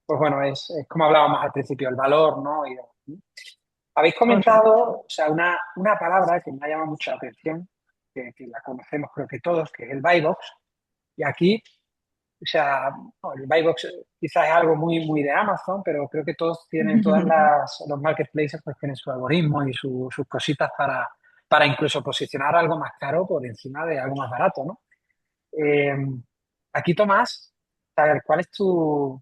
pues bueno, es como hablábamos al principio, el valor, ¿no? Habéis comentado, Correcto. o sea, una palabra que me ha llamado mucho la atención, que la conocemos creo que todos, que es el buy box. Y aquí, o sea, no, el buy box quizás es algo muy de Amazon, pero creo que todos tienen, los marketplaces pues tienen su algoritmo y sus cositas para incluso posicionar algo más caro por encima de algo más barato, ¿no? Eh, Aquí, Tomás, a ver, ¿cuál es tu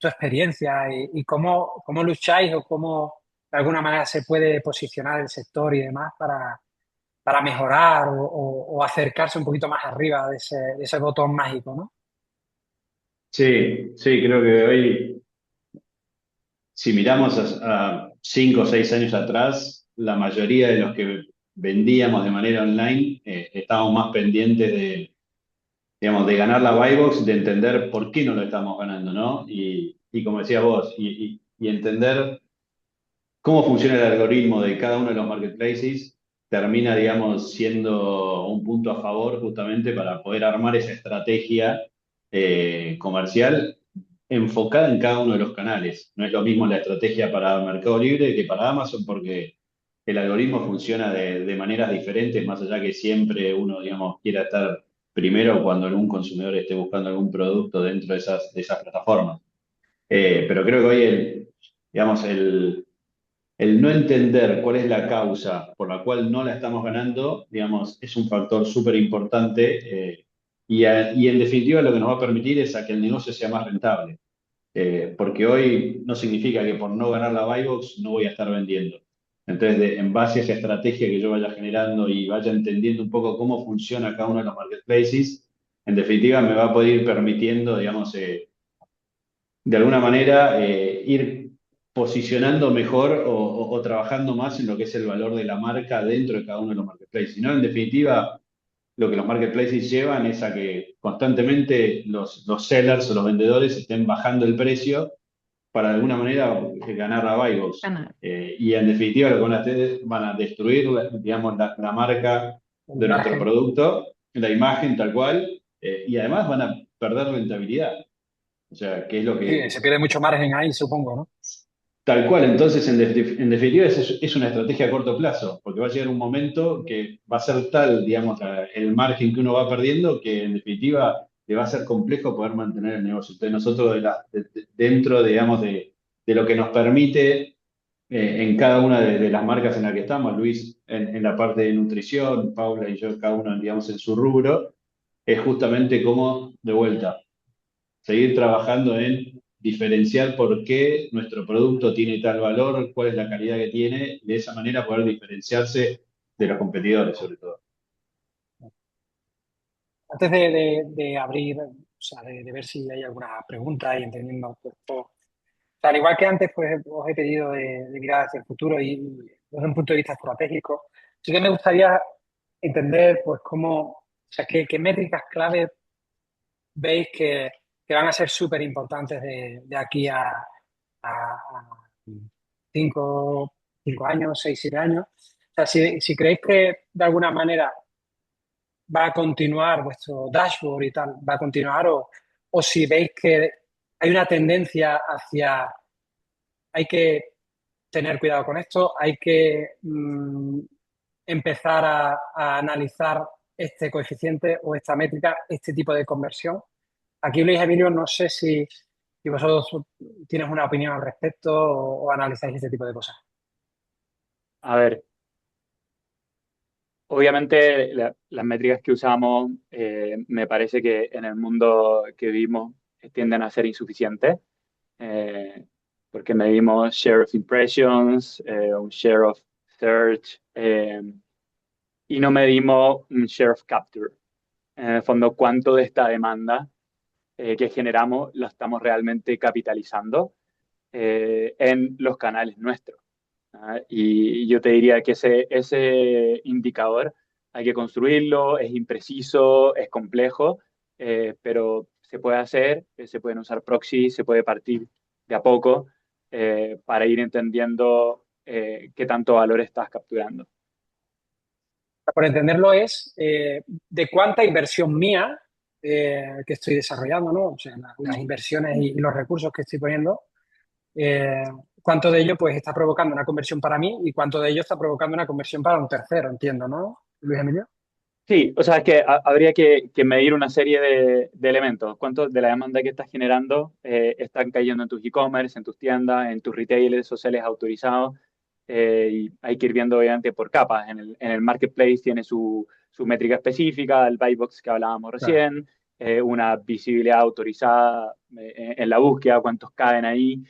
experiencia y cómo lucháis o cómo de alguna manera se puede posicionar el sector y demás para mejorar o acercarse un poquito más arriba de ese botón mágico, ¿no? Sí, sí, creo que hoy, si miramos a 5 o 6 años atrás, la mayoría de los que vendíamos de manera online estábamos más pendientes de, digamos, de ganar la buy box, de entender por qué no lo estamos ganando, ¿no? Y como decías vos, y entender cómo funciona el algoritmo de cada uno de los marketplaces termina, digamos, siendo un punto a favor justamente para poder armar esa estrategia comercial enfocada en cada uno de los canales. No es lo mismo la estrategia para Mercado Libre que para Amazon porque el algoritmo funciona de maneras diferentes, más allá que siempre uno, digamos, quiera estar primero cuando algún consumidor esté buscando algún producto dentro de esas plataformas. Pero creo que hoy digamos, el no entender cuál es la causa por la cual no la estamos ganando, digamos, es un factor súper importante y en definitiva lo que nos va a permitir es a que el negocio sea más rentable. Porque hoy no significa que por no ganar la buy box no voy a estar vendiendo. Entonces, en base a esa estrategia que yo vaya generando y vaya entendiendo un poco cómo funciona cada uno de los marketplaces, en definitiva me va a poder ir permitiendo, digamos, de alguna manera ir posicionando mejor o trabajando más en lo que es el valor de la marca dentro de cada uno de los marketplaces. Si no, en definitiva, lo que los marketplaces llevan es a que constantemente los sellers o los vendedores estén bajando el precio para de alguna manera ganar a buy box. Ganar. Y en definitiva lo que van a hacer van a destruir, digamos, la marca La de nuestro imagen. producto, la imagen tal cual, y además van a perder rentabilidad. O sea, que es lo Sí, que se pierde mucho margen ahí, supongo, ¿no? tal cual, entonces en definitiva es una estrategia a corto plazo, porque va a llegar un momento que va a ser tal, digamos, el margen que uno va perdiendo, que en definitiva le va a ser complejo poder mantener el negocio. Entonces nosotros dentro, digamos, de lo que nos permite en cada una de las marcas en las que estamos, Luis en la parte de nutrición, Paula y yo, cada uno, digamos, en su rubro, es justamente cómo, de vuelta seguir trabajando en diferenciar por qué nuestro producto tiene tal valor, cuál es la calidad que tiene, y de esa manera poder diferenciarse de los competidores, sobre todo. Antes de abrir, o sea, de ver si hay alguna pregunta y entendiendo pues, todo. O sea, al igual que antes, pues os he pedido de mirar hacia el futuro y desde un punto de vista estratégico, sí que me gustaría entender, pues, o sea, qué métricas clave veis que van a ser súper importantes de aquí a 5 años, 6, 7 años. O sea, si creéis que de alguna manera va a continuar vuestro dashboard y tal, va a continuar o si veis que hay una tendencia hacia, hay que tener cuidado con esto, hay que empezar a analizar este coeficiente o esta métrica, este tipo de conversión. Aquí, Luis Emilio, no sé si vosotros tienes una opinión al respecto o analizáis este tipo de cosas. A ver, obviamente las métricas que usamos me parece que en el mundo que vivimos tienden a ser insuficientes eh, porque medimos share of impressions, un share of search y no medimos un share of capture. En el fondo, cuánto de esta demanda que generamos la estamos realmente capitalizando en los canales nuestros. ¿Ah? Y yo te diría que ese indicador hay que construirlo, es impreciso, es complejo, pero se puede hacer, se pueden usar proxies, se puede partir de a poco para ir entendiendo qué tanto valor estás capturando. Por entenderlo es de cuánta inversión mía que estoy desarrollando, ¿no? O sea, las inversiones y los recursos que estoy poniendo, eh, cuánto de ello pues está provocando una conversión para mí y cuánto de ello está provocando una conversión para un tercero, entiendo, ¿no, Luis Emilio? Sí, o sea, es que habría que medir una serie de elementos. ¿Cuánto de la demanda que estás generando están cayendo en tus e-commerce, en tus tiendas, en tus retailers sociales autorizados? Y hay que ir viendo, obviamente, por capas. En el marketplace tiene su métrica específica, el buy box que hablábamos Claro. recién, una visibilidad autorizada en la búsqueda, cuántos caen ahí.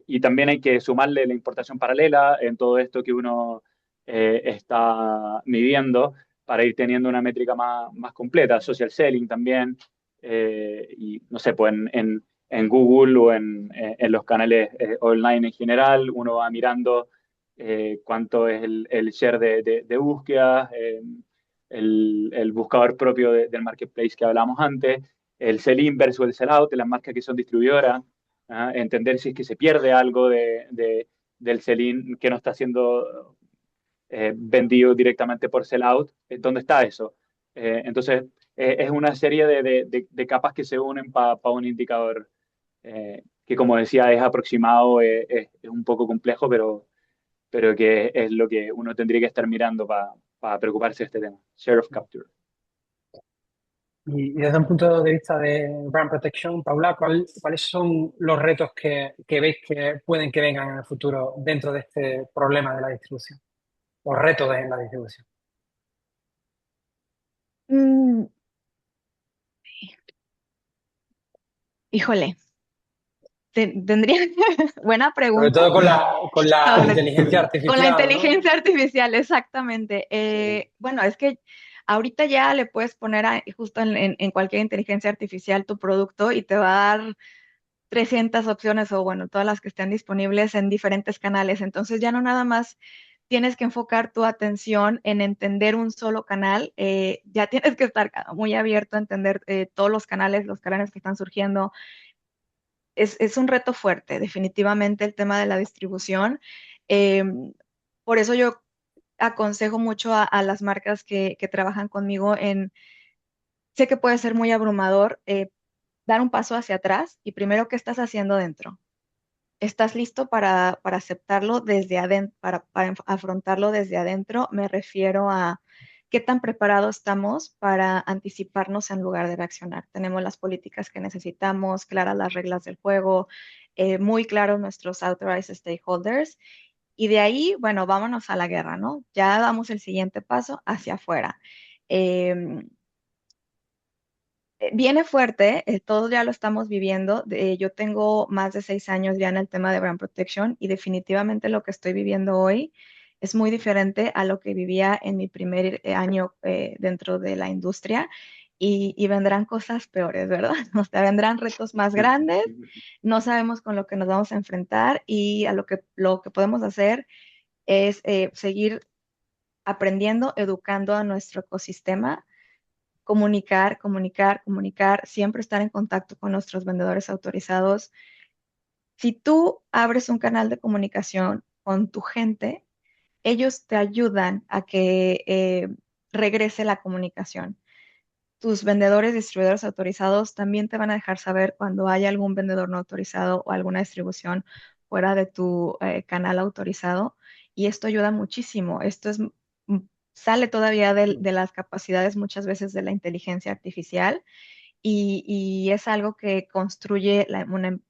Y también hay que sumarle la importación paralela en todo esto que uno está midiendo para ir teniendo una métrica más completa, social selling también, y no sé, pues en Google o en los canales online en general, uno va mirando cuánto es el share de búsqueda, el buscador propio del marketplace que hablamos antes, el sell in versus el sell out, de las marcas que son distribuidoras, ¿ah? Entender si es que se pierde algo del sell in que no está siendo vendido directamente por sellout. ¿Dónde está eso? Entonces, es una serie de capas que se unen para un indicador que, como decía, es aproximado, es un poco complejo, pero que es lo que uno tendría que estar mirando para preocuparse de este tema. Share of capture. Y desde un punto de vista de brand protection, Paula, ¿cuáles son los retos que veis que pueden que vengan en el futuro dentro de este problema de la distribución? O retos en la distribución. Mm, híjole, tendría buena Sobre pregunta todo con la sobre inteligencia con la artificial, ¿no? inteligencia artificial, exactamente. Sí. Bueno, es que ahorita ya le puedes poner justo en cualquier inteligencia artificial tu producto y te va a dar 300 opciones o bueno, todas las que estén disponibles en diferentes canales. Entonces ya no nada más tienes que enfocar tu atención en entender un solo canal, ya tienes que estar muy abierto a entender todos los canales que están surgiendo. Es un reto fuerte, definitivamente el tema de la distribución. Eh, por eso yo aconsejo mucho a las marcas que trabajan conmigo sé que puede ser muy abrumador dar un paso hacia atrás y primero, ¿qué estás haciendo dentro? ¿Estás listo para aceptarlo desde adentro, para afrontarlo desde adentro? Me refiero a qué tan preparados estamos para anticiparnos en lugar de reaccionar. Tenemos las políticas que necesitamos, claras las reglas del juego, muy claros nuestros authorized stakeholders. Y de ahí, bueno, vámonos a la guerra, ¿no? Ya damos el siguiente paso hacia afuera. Em, Viene fuerte, todos ya lo estamos viviendo. Yo tengo más de 6 años ya en el tema de brand protection y definitivamente lo que estoy viviendo hoy es muy diferente a lo que vivía en mi primer año dentro de la industria y vendrán cosas peores, ¿verdad? O sea, vendrán retos más grandes, no sabemos con lo que nos vamos a enfrentar y lo que podemos hacer es seguir aprendiendo, educando a nuestro ecosistema, comunicar, comunicar, comunicar, siempre estar en contacto con nuestros vendedores autorizados. Si tú abres un canal de comunicación con tu gente, ellos te ayudan a que regrese la comunicación. Tus vendedores, distribuidores autorizados también te van a dejar saber cuando haya algún vendedor no autorizado o alguna distribución fuera de tu canal autorizado. Y esto ayuda muchísimo. Sale todavía de las capacidades muchas veces de la inteligencia artificial y es algo que construye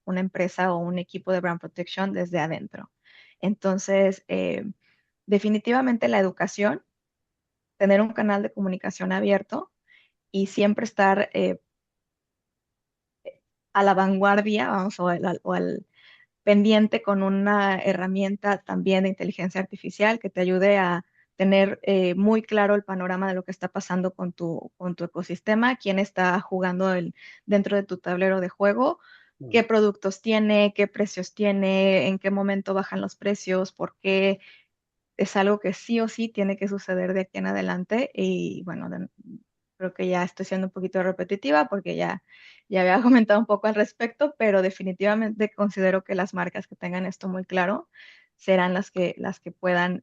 una empresa o un equipo de brand protection desde adentro. Entonces, definitivamente la educación, tener un canal de comunicación abierto y siempre estar a la vanguardia, vamos, o al pendiente con una herramienta también de inteligencia artificial que te ayude a tener muy claro el panorama de lo que está pasando con tu ecosistema, quién está jugando dentro de tu tablero de juego, qué productos tiene, qué precios tiene, en qué momento bajan los precios, por qué es algo que sí o sí tiene que suceder de aquí en adelante. Y bueno, creo que ya estoy siendo un poquito repetitiva porque ya había comentado un poco al respecto, pero definitivamente considero que las marcas que tengan esto muy claro serán las que puedan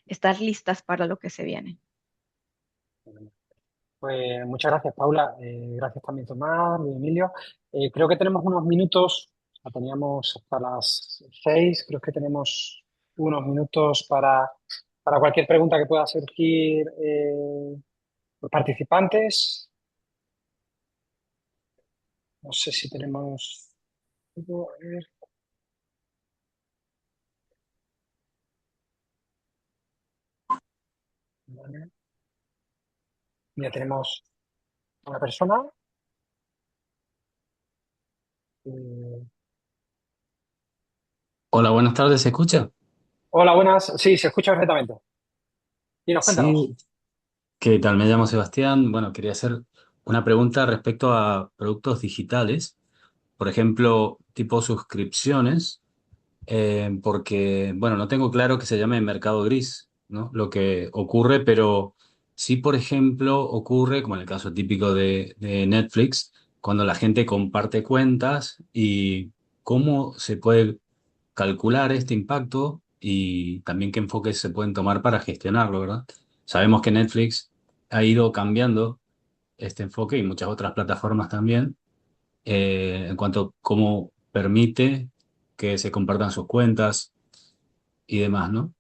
estar listas para lo que se viene. Pues muchas gracias, Paula. Gracias también, Tomás, y Emilio. Creo que tenemos unos minutos, la teníamos hasta las 6, creo que tenemos unos minutos para cualquier pregunta que pueda surgir por participantes. No sé si tenemos... A ver, vale. Ya tenemos una persona. Eh, Hola, buenas tardes, ¿se escucha? Hola, buenas. Sí, se escucha perfectamente. Y nos cuéntanos. Sí, ¿qué tal? Me llamo Sebastián. Bueno, quería hacer una pregunta respecto a productos digitales, por ejemplo, tipo suscripciones, porque, bueno, no tengo claro que se llame mercado gris, ¿no? Lo que ocurre, pero sí, por ejemplo, ocurre, como en el caso típico de Netflix, cuando la gente comparte cuentas y cómo se puede calcular este impacto y también qué enfoques se pueden tomar para gestionarlo, ¿verdad? Sabemos que Netflix ha ido cambiando este enfoque y muchas otras plataformas también en cuanto a cómo permite que se compartan sus cuentas y demás, ¿no?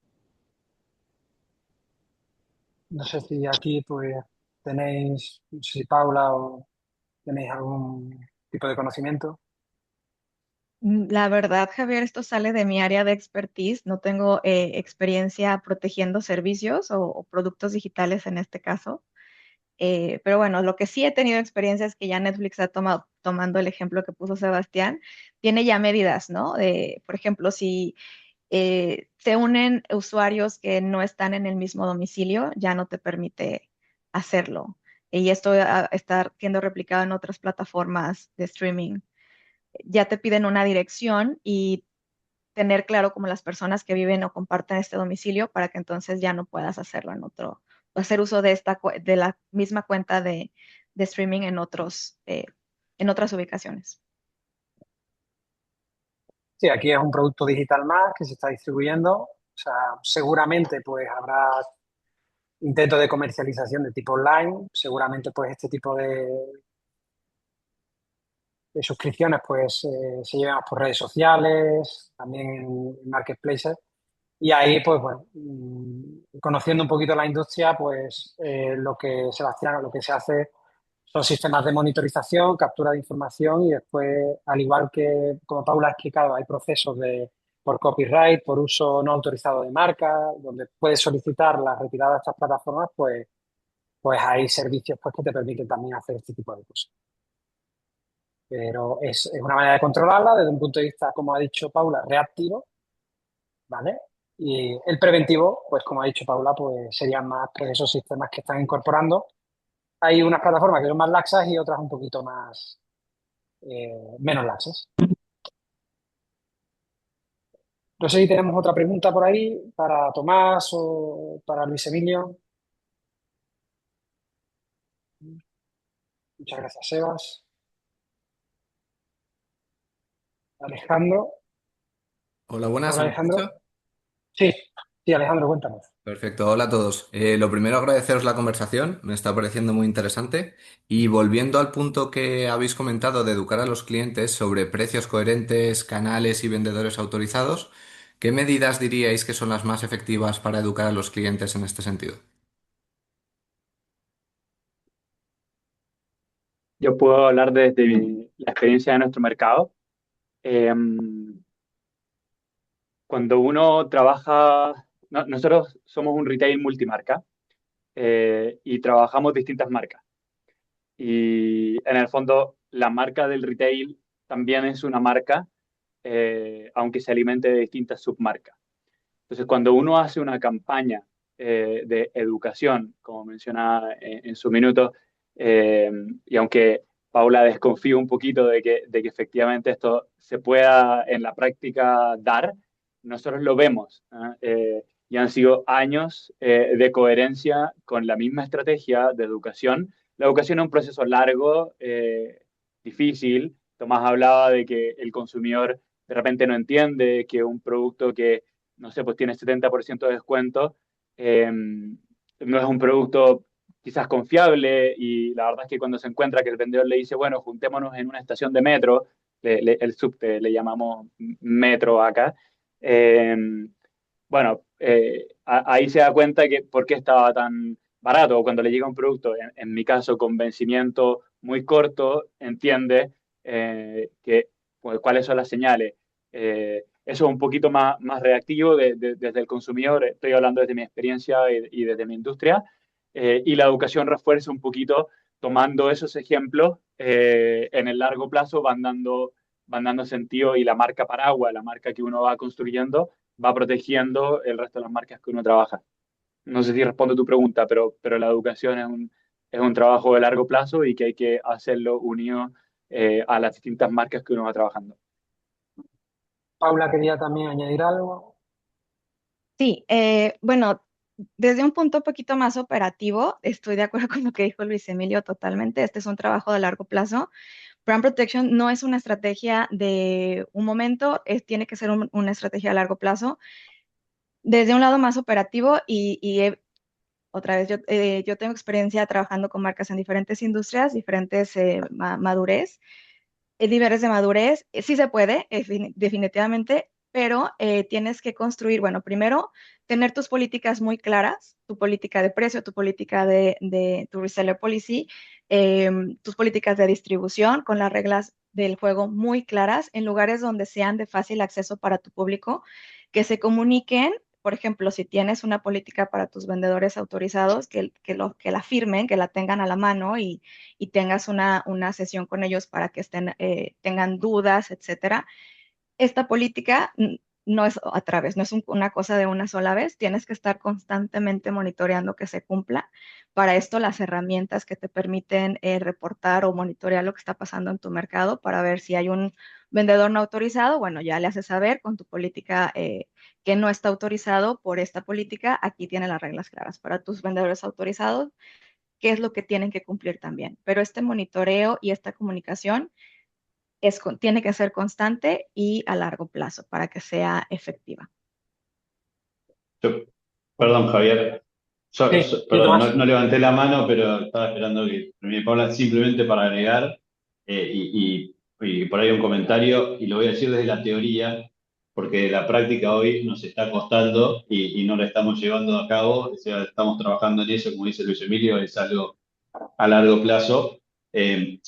No sé si aquí pues tenéis, no sé si Paula o tenéis algún tipo de conocimiento. La verdad, Javier, esto sale de mi área de expertise. No tengo experiencia protegiendo servicios o productos digitales en este caso. Pero bueno, lo que sí he tenido experiencia es que ya Netflix ha tomando el ejemplo que puso Sebastián, tiene ya medidas, ¿no? Por ejemplo, si se unen usuarios que no están en el mismo domicilio, ya no te permite hacerlo. Y esto está siendo replicado en otras plataformas de streaming. Ya te piden una dirección y tener claro como las personas que viven o comparten este domicilio para que entonces ya no puedas hacerlo en otro, o hacer uso de de la misma cuenta de streaming en otras ubicaciones. Sí, aquí es un producto digital más que se está distribuyendo. O sea, seguramente pues habrá intentos de comercialización de tipo online. Seguramente pues este tipo de suscripciones pues se llevan por redes sociales, también en marketplaces. Y ahí, pues bueno, conociendo un poquito la industria, pues lo que Sebastián, lo que se hace son sistemas de monitorización, captura de información y después, al igual que como Paula ha explicado, hay procesos por copyright, por uso no autorizado de marca, donde puedes solicitar la retirada de estas plataformas, pues hay servicios pues, que te permiten también hacer este tipo de cosas. Pero es una manera de controlarla desde un punto de vista, como ha dicho Paula, reactivo, ¿vale? Y el preventivo, pues como ha dicho Paula, pues serían más pues, esos sistemas que están incorporando. Hay unas plataformas que son más laxas y otras un poquito más menos laxas. No sé si tenemos otra pregunta por ahí para Tomás o para Luis Emilio. Muchas gracias, Sebas. Alejandro. Hola, buenas, Hola, ¿se me Alejandro. escucha? Sí, sí, Alejandro, cuéntanos. Perfecto, hola a todos. Lo primero, agradeceros la conversación, me está pareciendo muy interesante. Y volviendo al punto que habéis comentado de educar a los clientes sobre precios coherentes, canales y vendedores autorizados, ¿qué medidas diríais que son las más efectivas para educar a los clientes en este sentido? Yo puedo hablar desde la experiencia de nuestro mercado. Eh, Cuando uno trabaja, nosotros somos un retail multimarca y trabajamos distintas marcas. Y en el fondo, la marca del retail también es una marca, aunque se alimente de distintas submarcas. Entonces, cuando uno hace una campaña de educación, como mencionaba en su minuto, eh, y aunque Paula desconfío un poquito de que efectivamente esto se pueda en la práctica dar, nosotros lo vemos, ¿eh? Y han sido años de coherencia con la misma estrategia de educación. La educación es un proceso largo, difícil. Tomás hablaba de que el consumidor de repente no entiende que un producto que no sé, pues tiene 70% de descuento, no es un producto quizás confiable, y la verdad es que cuando se encuentra que el vendedor le dice, bueno, juntémonos en una estación de metro, el subte le llamamos metro acá, eh, bueno, ahí se da cuenta que por qué estaba tan barato, o cuando le llega un producto, en mi caso, con vencimiento muy corto, entiende que, pues, cuáles son las señales. Eso es un poquito más reactivo desde el consumidor, estoy hablando desde mi experiencia y desde mi industria, y la educación refuerza un poquito tomando esos ejemplos, en el largo plazo van dando sentido, y la marca paraguas, la marca que uno va construyendo, va protegiendo el resto de las marcas que uno trabaja. No sé si respondo tu pregunta, pero la educación es un trabajo de largo plazo y que hay que hacerlo unido a las distintas marcas que uno va trabajando. Paula quería también añadir algo. Sí, bueno, desde un punto un poquito más operativo, estoy de acuerdo con lo que dijo Luis Emilio totalmente. Este es un trabajo de largo plazo. Brand Protection no es una estrategia de un momento, tiene que ser una estrategia a largo plazo. Desde un lado más operativo otra vez, yo tengo experiencia trabajando con marcas en diferentes industrias, diferentes madurez, niveles de madurez. Sí se puede, definitivamente, pero tienes que construir, bueno, primero, tener tus políticas muy claras, tu política de precio, tu política de tu reseller policy, tus políticas de distribución con las reglas del juego muy claras en lugares donde sean de fácil acceso para tu público, que se comuniquen. Por ejemplo, si tienes una política para tus vendedores autorizados, que la firmen, que la tengan a la mano y tengas una sesión con ellos para que tengan dudas, etcétera. Esta política no es a través, no es una cosa de una sola vez, tienes que estar constantemente monitoreando que se cumpla. Para esto, las herramientas que te permiten reportar o monitorear lo que está pasando en tu mercado para ver si hay un vendedor no autorizado, bueno, ya le haces saber con tu política que no está autorizado por esta política, aquí tiene las reglas claras. Para tus vendedores autorizados, qué es lo que tienen que cumplir también. Pero este monitoreo y esta comunicación tiene que ser constante y a largo plazo para que sea efectiva. Yo- Perdón, Javier. Sí, sí, Perdón, Tomás. no levanté la mano, pero estaba esperando que termine Paula, simplemente para agregar y por ahí un comentario, y lo voy a decir desde la teoría, porque la práctica hoy nos está costando y no la estamos llevando a cabo, o sea, estamos trabajando en eso, como dice Luis Emilio, es algo a largo plazo. eh,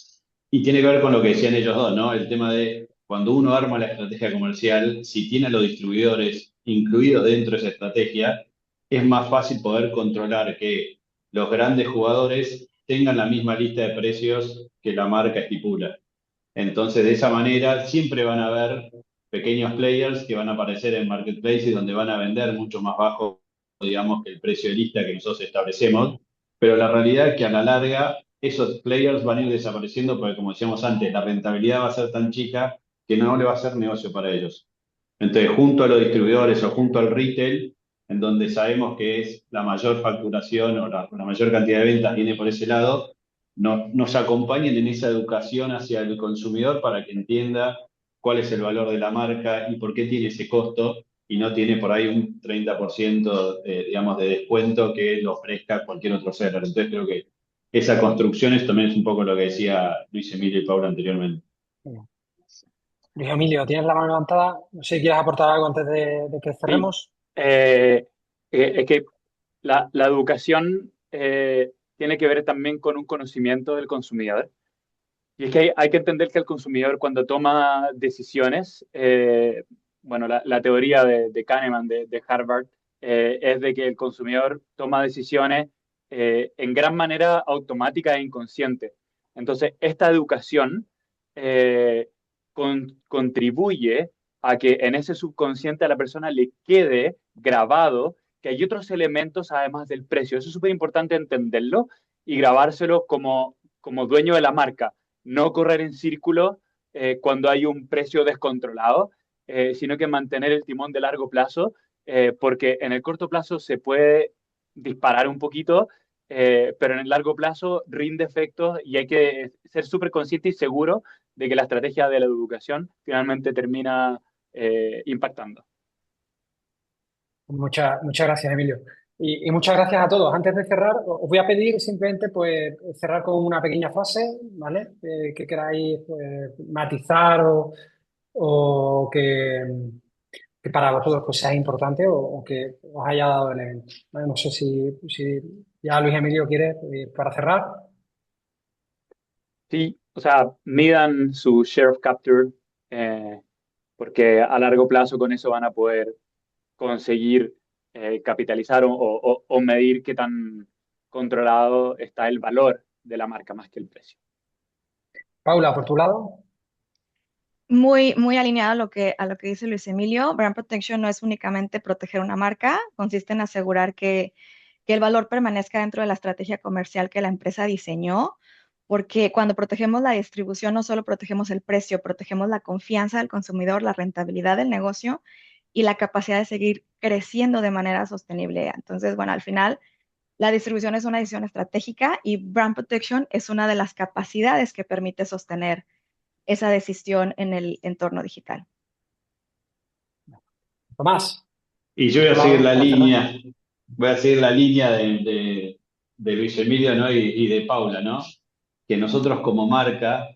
y tiene que ver con lo que decían ellos dos, ¿no? El tema de cuando uno arma la estrategia comercial, si tiene a los distribuidores incluidos dentro de esa estrategia, es más fácil poder controlar que los grandes jugadores tengan la misma lista de precios que la marca estipula. Entonces, de esa manera, siempre van a haber pequeños players que van a aparecer en marketplaces donde van a vender mucho más bajo, digamos, que el precio de lista que nosotros establecemos. Pero la realidad es que a la larga, esos players van a ir desapareciendo porque, como decíamos antes, la rentabilidad va a ser tan chica que no le va a ser negocio para ellos. Entonces, junto a los distribuidores o junto al retail, en donde sabemos que es la mayor facturación o la mayor cantidad de ventas viene por ese lado, nos acompañen en esa educación hacia el consumidor para que entienda cuál es el valor de la marca y por qué tiene ese costo y no tiene por ahí un 30%, digamos, de descuento que lo ofrezca cualquier otro seller. Entonces creo que esa construcción también es un poco lo que decía Luis Emilio y Paula anteriormente. Luis Emilio, tienes la mano levantada. No sé si quieres aportar algo antes de que Sí, cerremos. es que la educación tiene que ver también con un conocimiento del consumidor. Y es que hay que entender que el consumidor, cuando toma decisiones, bueno, la teoría de Kahneman de Harvard, es de que el consumidor toma decisiones en gran manera automática e inconsciente. Entonces, esta educación eh, contribuye a que en ese subconsciente a la persona le quede grabado que hay otros elementos además del precio. Eso es súper importante entenderlo y grabárselo como dueño de la marca, no correr en círculo cuando hay un precio descontrolado, sino que mantener el timón de largo plazo, porque en el corto plazo se puede disparar un poquito, pero en el largo plazo rinde efectos y hay que ser súper consciente y seguro de que la estrategia de la educación finalmente termina impactando. Muchas gracias, Emilio. Y muchas gracias a todos. Antes de cerrar, os voy a pedir simplemente pues cerrar con una pequeña frase, ¿vale? Que queráis pues, matizar o que para vosotros pues, sea importante o que os haya dado el evento. ¿Vale? No sé si ya Luis Emilio quiere para cerrar. Sí, o sea, midan su share of capture, porque a largo plazo con eso van a poder conseguir capitalizar o medir qué tan controlado está el valor de la marca más que el precio. Paula, por tu lado. Muy, muy alineado a lo que dice Luis Emilio. Brand protection no es únicamente proteger una marca, consiste en asegurar que el valor permanezca dentro de la estrategia comercial que la empresa diseñó, porque cuando protegemos la distribución no solo protegemos el precio, protegemos la confianza del consumidor, la rentabilidad del negocio y la capacidad de seguir creciendo de manera sostenible. Entonces, bueno, al final, la distribución es una decisión estratégica y brand protection es una de las capacidades que permite sostener esa decisión en el entorno digital. Tomás, Y yo por voy a tu seguir lado, la para cerrar. línea, voy a seguir la línea de Luis Emilio, ¿no? Y de Paula, ¿no? Que nosotros como marca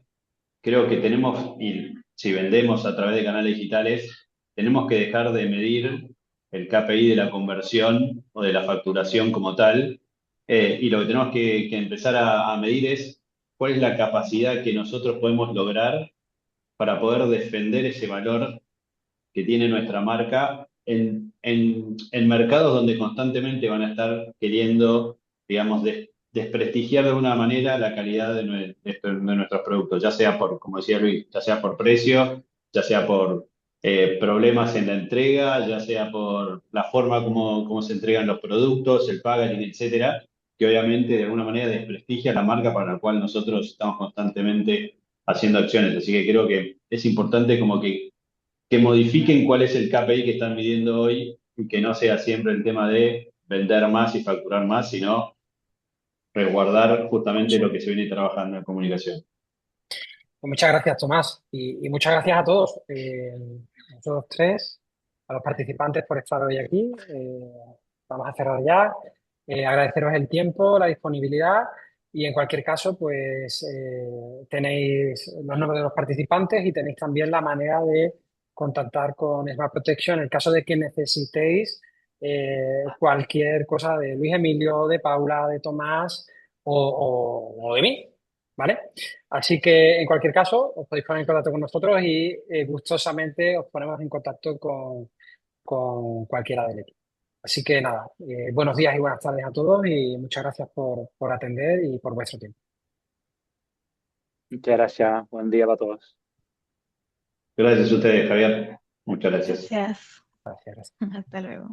creo que tenemos, y si vendemos a través de canales digitales, tenemos que dejar de medir el KPI de la conversión o de la facturación como tal, y lo que tenemos que empezar a medir es cuál es la capacidad que nosotros podemos lograr para poder defender ese valor que tiene nuestra marca en mercados donde constantemente van a estar queriendo, digamos, desprestigiar de alguna manera la calidad de nuestros productos, ya sea por, como decía Luis, ya sea por precio, ya sea por problemas en la entrega, ya sea por la forma como se entregan los productos, el packaging, etcétera, que obviamente de alguna manera desprestigia la marca para la cual nosotros estamos constantemente haciendo acciones. Así que creo que es importante como que modifiquen cuál es el KPI que están midiendo hoy y que no sea siempre el tema de vender más y facturar más, sino resguardar justamente lo que se viene trabajando en comunicación. Pues muchas gracias, Tomás, y muchas gracias a todos, a nosotros tres, a los participantes por estar hoy aquí. Vamos a cerrar ya. Agradeceros el tiempo, la disponibilidad y en cualquier caso, pues tenéis los nombres de los participantes y tenéis también la manera de contactar con Smart Protection en el caso de que necesitéis cualquier cosa de Luis Emilio, de Paula, de Tomás o de mí, ¿vale? Así que en cualquier caso, os podéis poner en contacto con nosotros y gustosamente os ponemos en contacto con cualquiera del equipo. Así que nada, buenos días y buenas tardes a todos y muchas gracias por atender y por vuestro tiempo. Muchas gracias. Buen día para todos. Gracias a ustedes, Javier. Muchas gracias. Gracias. Gracias. Hasta luego.